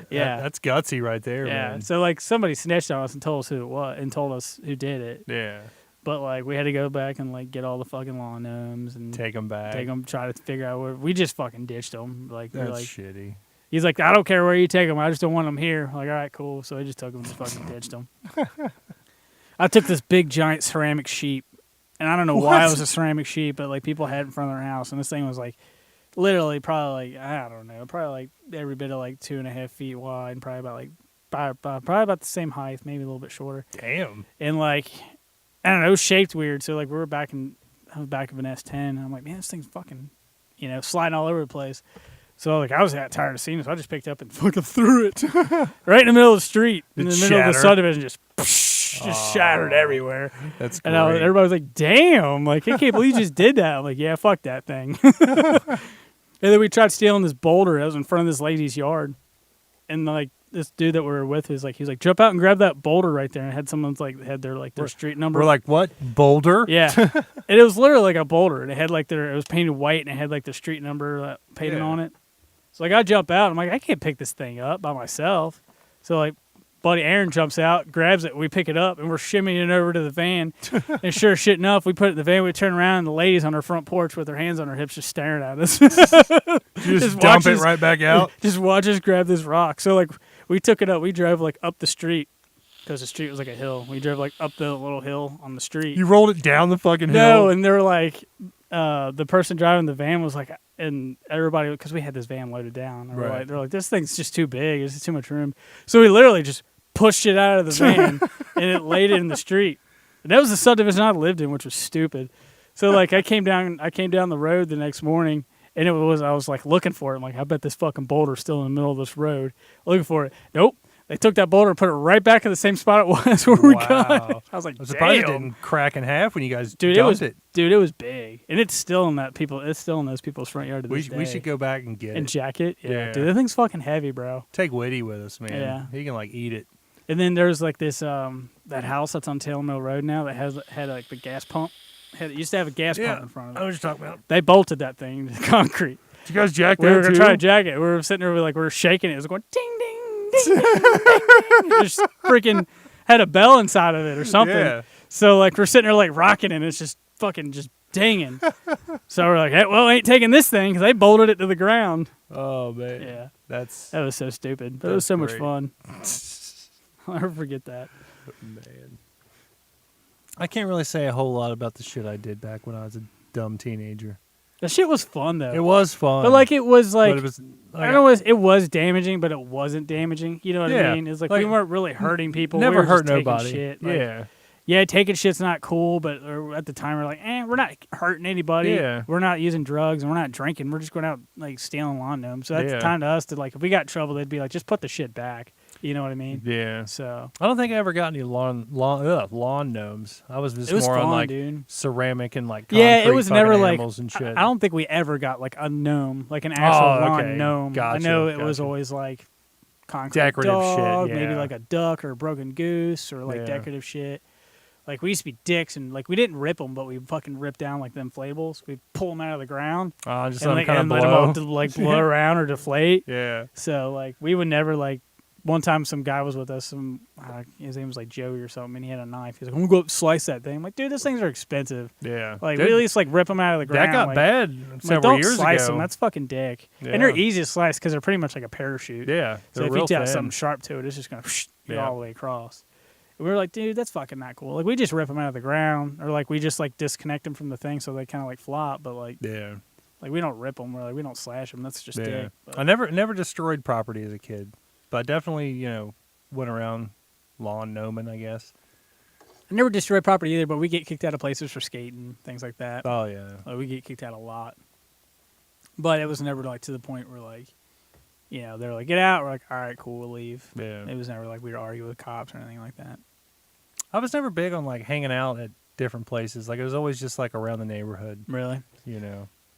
Speaker 3: Yeah.
Speaker 2: That's gutsy right there,
Speaker 3: Yeah.
Speaker 2: man.
Speaker 3: So like somebody snitched on us and told us who it was and told us who did it.
Speaker 2: Yeah.
Speaker 3: But like we had to go back and like get all the fucking lawn gnomes and
Speaker 2: Take them back.
Speaker 3: try to figure out where we just fucking ditched them. Like we're
Speaker 2: That's
Speaker 3: like
Speaker 2: shitty.
Speaker 3: he's like, I don't care where you take them. I just don't want them here. I'm like, all right, cool. So I just took them and just fucking ditched them. I took this big giant ceramic sheep, and I don't know why it was a ceramic sheep, but like people had it in front of their house, and this thing was like literally probably like I don't know, probably like every bit of like 2.5 feet wide, and probably about the same height, maybe a little bit shorter.
Speaker 2: Damn.
Speaker 3: And like I don't know, it was shaped weird. So like we were back in the back of an S10, and I'm like, man, this thing's fucking, sliding all over the place. So like I was tired of seeing it, so I just picked it up and fucking threw it right in the middle of the street, in the middle of the subdivision, just shattered everywhere.
Speaker 2: That's great.
Speaker 3: And everybody was like, damn, like, I can't believe you just did that. I'm like, yeah, fuck that thing. And then we tried stealing this boulder that was in front of this lady's yard. And like this dude that we were with is like, he was like, jump out and grab that boulder right there. And had someone's like, had their street number.
Speaker 2: We're like, what? Boulder?
Speaker 3: Yeah. And it was literally like a boulder. And it had like it was painted white and it had like the street number painted on it. So like I jump out. I'm like, I can't pick this thing up by myself. So like, buddy Aaron jumps out, grabs it, we pick it up, and we're shimmying it over to the van. And sure shit enough, we put it in the van, we turn around, and the lady's on her front porch with her hands on her hips just staring at us.
Speaker 2: You just dump it right back out?
Speaker 3: Just watch us grab this rock. So, like, we took it up. We drove, like, up the street because the street was like a hill. We drove, like, up the little hill on the street.
Speaker 2: You rolled it down the fucking hill?
Speaker 3: No, and they were like, the person driving the van was like, and everybody, because we had this van loaded down.
Speaker 2: Right.
Speaker 3: They're like, this thing's just too big. It's too much room. So we literally just pushed it out of the van and it laid it in the street. And that was the subdivision I lived in, which was stupid. So like I came down the road the next morning and I was like looking for it. I'm like, I bet this fucking boulder's still in the middle of this road. Looking for it. Nope. They took that boulder and put it right back in the same spot it was where we got it. I was like,
Speaker 2: I'm surprised it
Speaker 3: damn.
Speaker 2: didn't crack in half when you guys
Speaker 3: Dude,
Speaker 2: dumped it.
Speaker 3: Dude, it was big. And it's still in those people's front yard to this day.
Speaker 2: We should go back and get
Speaker 3: And
Speaker 2: it.
Speaker 3: jack it.
Speaker 2: Yeah.
Speaker 3: Dude, that thing's fucking heavy, bro.
Speaker 2: Take Whitty with us, man.
Speaker 3: Yeah.
Speaker 2: He can like eat it.
Speaker 3: And then there's like this that house that's on Taylor Mill Road now that had like the gas pump. It used to have a gas pump in front of it.
Speaker 2: I was just talking about.
Speaker 3: They bolted that thing to concrete.
Speaker 2: Did you guys jack
Speaker 3: We
Speaker 2: that
Speaker 3: were gonna
Speaker 2: too?
Speaker 3: try to jack it. We were sitting there, we were shaking it. It was going ding ding ding ding ding. Ding. It just freaking had a bell inside of it or something.
Speaker 2: Yeah.
Speaker 3: So like we're sitting there like rocking it, and it's just fucking just dinging. So we're like, hey, well, I ain't taking this thing because they bolted it to the ground.
Speaker 2: Oh man.
Speaker 3: Yeah,
Speaker 2: That
Speaker 3: was so stupid, but it was so much fun. I'll never forget that.
Speaker 2: Man. I can't really say a whole lot about the shit I did back when I was a dumb teenager.
Speaker 3: That shit was fun though.
Speaker 2: It was fun.
Speaker 3: But like it was like
Speaker 2: but it was like,
Speaker 3: I don't know, it was damaging, but it wasn't damaging. You know what
Speaker 2: Yeah,
Speaker 3: I mean? It's like,
Speaker 2: like,
Speaker 3: we weren't really hurting people.
Speaker 2: never
Speaker 3: we were
Speaker 2: hurt
Speaker 3: just taking
Speaker 2: nobody.
Speaker 3: Shit. Like,
Speaker 2: Yeah.
Speaker 3: yeah, taking shit's not cool, but at the time we're like, we're not hurting anybody.
Speaker 2: Yeah.
Speaker 3: We're not using drugs and we're not drinking. We're just going out like stealing lawn gnomes. So that's
Speaker 2: Yeah.
Speaker 3: the time to us to like, if we got in trouble, they'd be like, just put the shit back. You know what I mean?
Speaker 2: Yeah.
Speaker 3: So
Speaker 2: I don't think I ever got any lawn gnomes. I was just
Speaker 3: it was
Speaker 2: more
Speaker 3: fun,
Speaker 2: on like
Speaker 3: dude.
Speaker 2: ceramic and like
Speaker 3: Yeah, it
Speaker 2: concrete
Speaker 3: was
Speaker 2: fucking
Speaker 3: never like.
Speaker 2: animals and shit.
Speaker 3: I don't think we ever got like a gnome, like an actual lawn
Speaker 2: okay.
Speaker 3: gnome.
Speaker 2: Gotcha,
Speaker 3: I know it was
Speaker 2: gotcha.
Speaker 3: always like concrete
Speaker 2: Decorative
Speaker 3: dog,
Speaker 2: shit,
Speaker 3: maybe
Speaker 2: yeah.
Speaker 3: like a duck or a broken goose or like
Speaker 2: Yeah.
Speaker 3: decorative shit. Like we used to be dicks and like we didn't rip them, but we fucking ripped down like the inflatables. We pull them out of the ground
Speaker 2: Just
Speaker 3: and,
Speaker 2: let them
Speaker 3: like,
Speaker 2: kind
Speaker 3: and
Speaker 2: of
Speaker 3: let
Speaker 2: blow.
Speaker 3: them all like blow around or deflate.
Speaker 2: Yeah.
Speaker 3: So like we would never like one time some guy was with us. His name was like Joey or something, and he had a knife. He's like, "I'm gonna go up and slice that thing." I'm like, dude, these things are expensive.
Speaker 2: Yeah.
Speaker 3: Like,
Speaker 2: Dude,
Speaker 3: we at least like rip them out of the ground.
Speaker 2: that got
Speaker 3: like,
Speaker 2: bad
Speaker 3: I'm like,
Speaker 2: several
Speaker 3: don't
Speaker 2: years
Speaker 3: slice
Speaker 2: ago.
Speaker 3: them. That's fucking dick.
Speaker 2: Yeah.
Speaker 3: And they're easy to slice because they're pretty much like a parachute.
Speaker 2: Yeah.
Speaker 3: So
Speaker 2: they're
Speaker 3: if
Speaker 2: real
Speaker 3: you got
Speaker 2: thin.
Speaker 3: something sharp to it, it's just gonna go
Speaker 2: Yeah.
Speaker 3: all the way across. And we were like, dude, that's fucking not cool. Like, we just rip them out of the ground, or like we just like disconnect them from the thing so they kind of like flop. But like,
Speaker 2: Yeah.
Speaker 3: like we don't rip them. We're like, we don't slash them. That's just dick. But
Speaker 2: I never destroyed property as a kid, but I definitely, went around lawn gnoming, I guess.
Speaker 3: I never destroy property either, but we get kicked out of places for skating, things like that.
Speaker 2: Oh yeah.
Speaker 3: Like, we get kicked out a lot. But it was never like to the point where like, they're like, get out. We're like, all right, cool, we'll leave.
Speaker 2: Yeah.
Speaker 3: It was never like we would argue with cops or anything like that.
Speaker 2: I was never big on like hanging out at different places. Like it was always just like around the neighborhood,
Speaker 3: Really?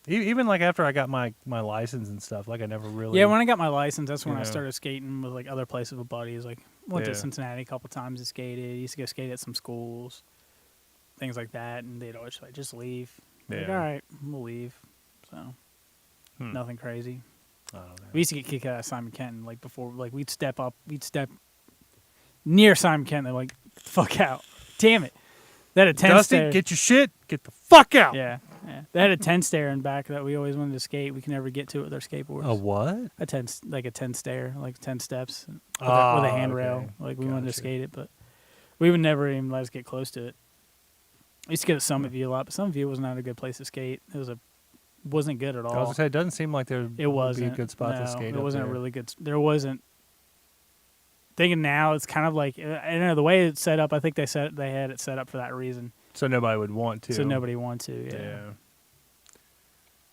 Speaker 2: Even like after I got my license and stuff, like I never really.
Speaker 3: Yeah, when I got my license, that's when I
Speaker 2: Yeah.
Speaker 3: started skating with like other places with buddies. Like went to
Speaker 2: Yeah.
Speaker 3: Cincinnati a couple times and skated. Used to go skate at some schools, things like that, and they'd always like just leave. Like,
Speaker 2: Yeah.
Speaker 3: all right, we'll leave. So
Speaker 2: Hmm.
Speaker 3: nothing crazy.
Speaker 2: I don't know.
Speaker 3: We used to get kicked out of Simon Kenton like before. Like we'd step near Simon Kenton. They're like, "Fuck out!" Damn it. They had a 10
Speaker 2: Dusty,
Speaker 3: stair.
Speaker 2: get your shit. Get the fuck out.
Speaker 3: Yeah. They had a 10 stair in back that we always wanted to skate. We could never get to it with our skateboards.
Speaker 2: A what?
Speaker 3: A 10 stair, like 10 steps with,
Speaker 2: Oh,
Speaker 3: with a handrail.
Speaker 2: okay.
Speaker 3: Like we wanted to
Speaker 2: Gotcha.
Speaker 3: skate it, but we would never even let us get close to it. I used to go to Summit View a lot, but Summit View was not a good place to skate. Wasn't good at all.
Speaker 2: I was gonna say it doesn't seem like there
Speaker 3: It wasn't
Speaker 2: be a good spot
Speaker 3: no,
Speaker 2: to skate.
Speaker 3: It
Speaker 2: up
Speaker 3: wasn't
Speaker 2: there.
Speaker 3: a really good. There wasn't. Thinking now, it's kind of like I don't know the way it's set up. I think they had it set up for that reason,
Speaker 2: So nobody would want to.
Speaker 3: so nobody wanted to.
Speaker 2: Yeah.
Speaker 3: Yeah.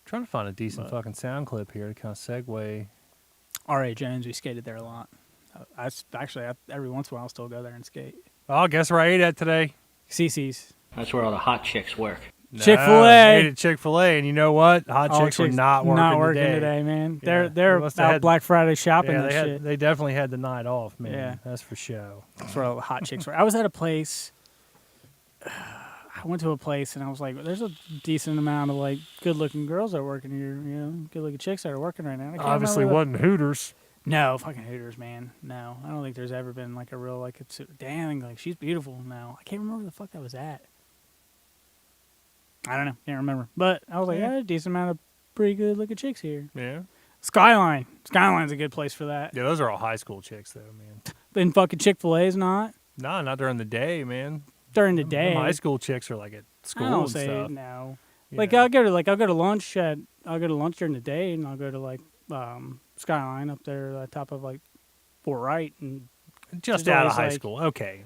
Speaker 2: Trying to find a decent
Speaker 3: But-
Speaker 2: fucking sound clip here to kind of segue.
Speaker 3: R.A. Jones, we skated there a lot. Every once in a while, I'll still go there and skate.
Speaker 2: Oh, guess where I ate at today?
Speaker 3: CC's.
Speaker 4: That's where all the hot chicks work.
Speaker 3: Chick-fil-A.
Speaker 2: I ate at Chick-fil-A, and you know what? Hot
Speaker 3: All
Speaker 2: chicks were not working today.
Speaker 3: man.
Speaker 2: Yeah,
Speaker 3: They're
Speaker 2: they must have
Speaker 3: out
Speaker 2: had-
Speaker 3: Black Friday shopping
Speaker 2: Yeah,
Speaker 3: and shit.
Speaker 2: they definitely had the night off, man.
Speaker 3: Yeah.
Speaker 2: That's for sure.
Speaker 3: That's where all the hot chicks were. I was at a place. I went to a place and I was like, "There's a decent amount of like good-looking girls that are working here. Good-looking chicks that are working right now." I can't
Speaker 2: Obviously
Speaker 3: remember
Speaker 2: wasn't Hooters.
Speaker 3: No, fucking Hooters, man. No, I don't think there's ever been like a real like it's damn like she's beautiful. No, I can't remember where the fuck that was at. I don't know, can't remember. But I was like,
Speaker 2: Yeah.
Speaker 3: a decent amount of pretty good looking chicks here.
Speaker 2: Yeah.
Speaker 3: Skyline's a good place for that.
Speaker 2: Yeah, those are all high school chicks, though, man.
Speaker 3: Then fucking Chick-fil-A's not
Speaker 2: Nah, not during the day, man.
Speaker 3: during the
Speaker 2: Them
Speaker 3: day.
Speaker 2: high school chicks are like at school
Speaker 3: I don't
Speaker 2: and
Speaker 3: say
Speaker 2: stuff.
Speaker 3: no.
Speaker 2: Yeah.
Speaker 3: Like I'll go to lunch during the day, and I'll go to like Skyline up there at top of like Fort Wright, and
Speaker 2: Just
Speaker 3: there's
Speaker 2: out of
Speaker 3: always,
Speaker 2: high
Speaker 3: like-
Speaker 2: school. Okay.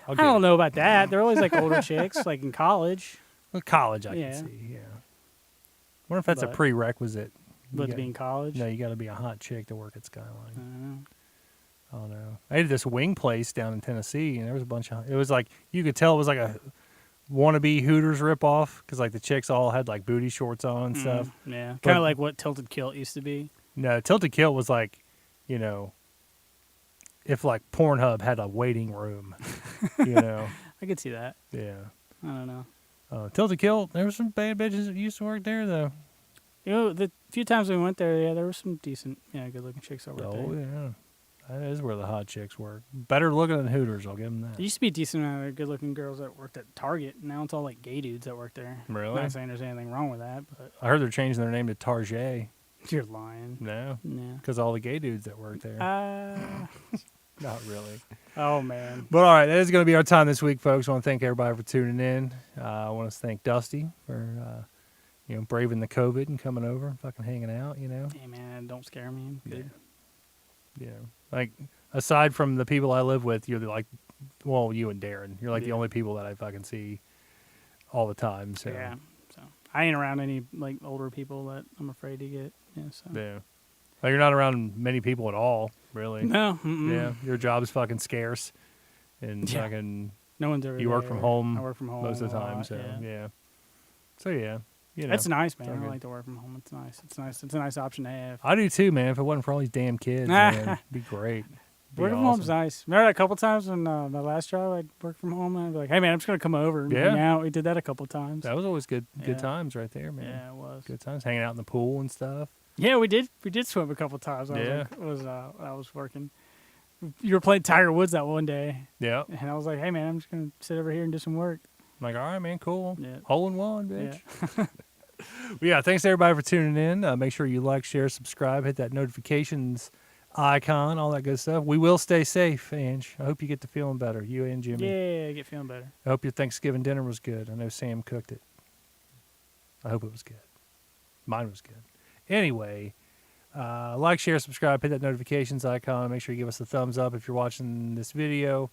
Speaker 3: I don't know about that. They're always like older chicks, like in college.
Speaker 2: Well, college, I
Speaker 3: Yeah.
Speaker 2: can see. Yeah. Wonder if that's a
Speaker 3: But-
Speaker 2: prerequisite. You
Speaker 3: But to
Speaker 2: got-
Speaker 3: be in college,
Speaker 2: No, you got to be a hot chick to work at
Speaker 3: I
Speaker 2: Skyline.
Speaker 3: don't know.
Speaker 2: I don't know. I ate at this wing place down in Tennessee, and there was a bunch of. It was like you could tell it was like a wannabe Hooters ripoff because like the chicks all had like booty shorts on and stuff.
Speaker 3: Yeah,
Speaker 2: But-
Speaker 3: kind of like what Tilted Kilt used to be.
Speaker 2: No, Tilted Kilt was like, if like Pornhub had a waiting room,
Speaker 3: I could see that.
Speaker 2: Yeah.
Speaker 3: I don't know.
Speaker 2: Tilted Kilt, there were some bad bitches that used to work there though.
Speaker 3: The few times we went there, there were some decent, good-looking chicks over
Speaker 2: Oh
Speaker 3: there.
Speaker 2: yeah, that is where the hot chicks work. Better looking than Hooters, I'll give them that.
Speaker 3: There used to be a decent amount of good-looking girls that worked at Target. Now it's all like gay dudes that work there.
Speaker 2: Really?
Speaker 3: Not saying there's anything wrong with that, but
Speaker 2: I heard they're changing their name to Target.
Speaker 3: you're lying.
Speaker 2: No,
Speaker 3: Yeah.
Speaker 2: because all the gay dudes that work there. Not really.
Speaker 3: Oh man.
Speaker 2: But all right, that is going to be our time this week, folks. I want to thank everybody for tuning in. I want to thank Dusty for braving the COVID and coming over and fucking hanging out.
Speaker 3: Hey man, don't scare me. I'm good.
Speaker 2: Like aside from the people I live with, you're like, well, you and Darren, you're like the
Speaker 3: Yeah.
Speaker 2: only people that I fucking see all the time. So
Speaker 3: Yeah. So I ain't around any like older people that I'm afraid to get. Yeah. So.
Speaker 2: yeah. Like, you're not around many people at all, really.
Speaker 3: No. Mm-mm.
Speaker 2: Yeah, your job is fucking scarce, and
Speaker 3: Yeah.
Speaker 2: fucking
Speaker 3: No one's ever.
Speaker 2: you work from
Speaker 3: there.
Speaker 2: home
Speaker 3: I work from home
Speaker 2: most of the
Speaker 3: a
Speaker 2: time.
Speaker 3: lot,
Speaker 2: So
Speaker 3: yeah.
Speaker 2: yeah. So yeah,
Speaker 3: It's nice, man.
Speaker 2: all
Speaker 3: I
Speaker 2: good.
Speaker 3: like to work from home. It's nice. It's nice. It's a nice option to have.
Speaker 2: I do too, man. If it wasn't for all these damn kids, man, it'd be great. Be
Speaker 3: Working from home's
Speaker 2: awesome.
Speaker 3: nice. Remember a couple times when my last job, I'd work from home and I'd be like, "Hey man, I'm just gonna come over and hang
Speaker 2: Yeah.
Speaker 3: out." We did that a couple times.
Speaker 2: That was always good
Speaker 3: Yeah.
Speaker 2: times right there, man.
Speaker 3: Yeah, it was.
Speaker 2: Good times, hanging out in the pool and stuff.
Speaker 3: Yeah, we did. We did swim a couple times.
Speaker 2: Yeah.
Speaker 3: I was working. You were playing Tiger Woods that one day,
Speaker 2: Yeah.
Speaker 3: and I was like, "Hey man, I'm just gonna sit over here and do some work."
Speaker 2: I'm like, all right, man, cool.
Speaker 3: Yeah.
Speaker 2: Hole in one, bitch.
Speaker 3: Yeah.
Speaker 2: Well, yeah, thanks everybody for tuning in. Make sure you like, share, subscribe, hit that notifications icon, all that good stuff. We will stay safe, Ange. I hope you get to feeling better, you and Jimmy.
Speaker 3: Yeah, get feeling better.
Speaker 2: I hope your Thanksgiving dinner was good. I know Sam cooked it. I hope it was good. Mine was good. Anyway, like, share, subscribe, hit that notifications icon. Make sure you give us a thumbs up if you're watching this video.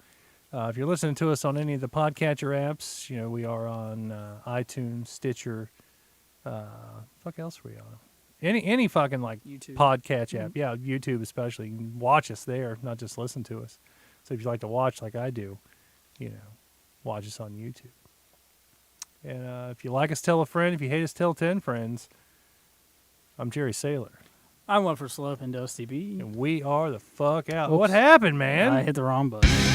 Speaker 2: If you're listening to us on any of the podcatcher apps, you know, we are on iTunes, Stitcher. Fuck else are we on? Any fucking like
Speaker 3: YouTube.
Speaker 2: podcatch app. Yeah, YouTube especially. You can watch us there, not just listen to us. So if you like to watch like I do, you know, watch us on YouTube. And if you like us, tell a friend. If you hate us, tell 10 friends. I'm Jerry Saylor.
Speaker 3: I went for Slope and Dusty B.
Speaker 2: And we are the fuck out.
Speaker 3: Oops.
Speaker 2: What happened, man?
Speaker 3: I hit the wrong button.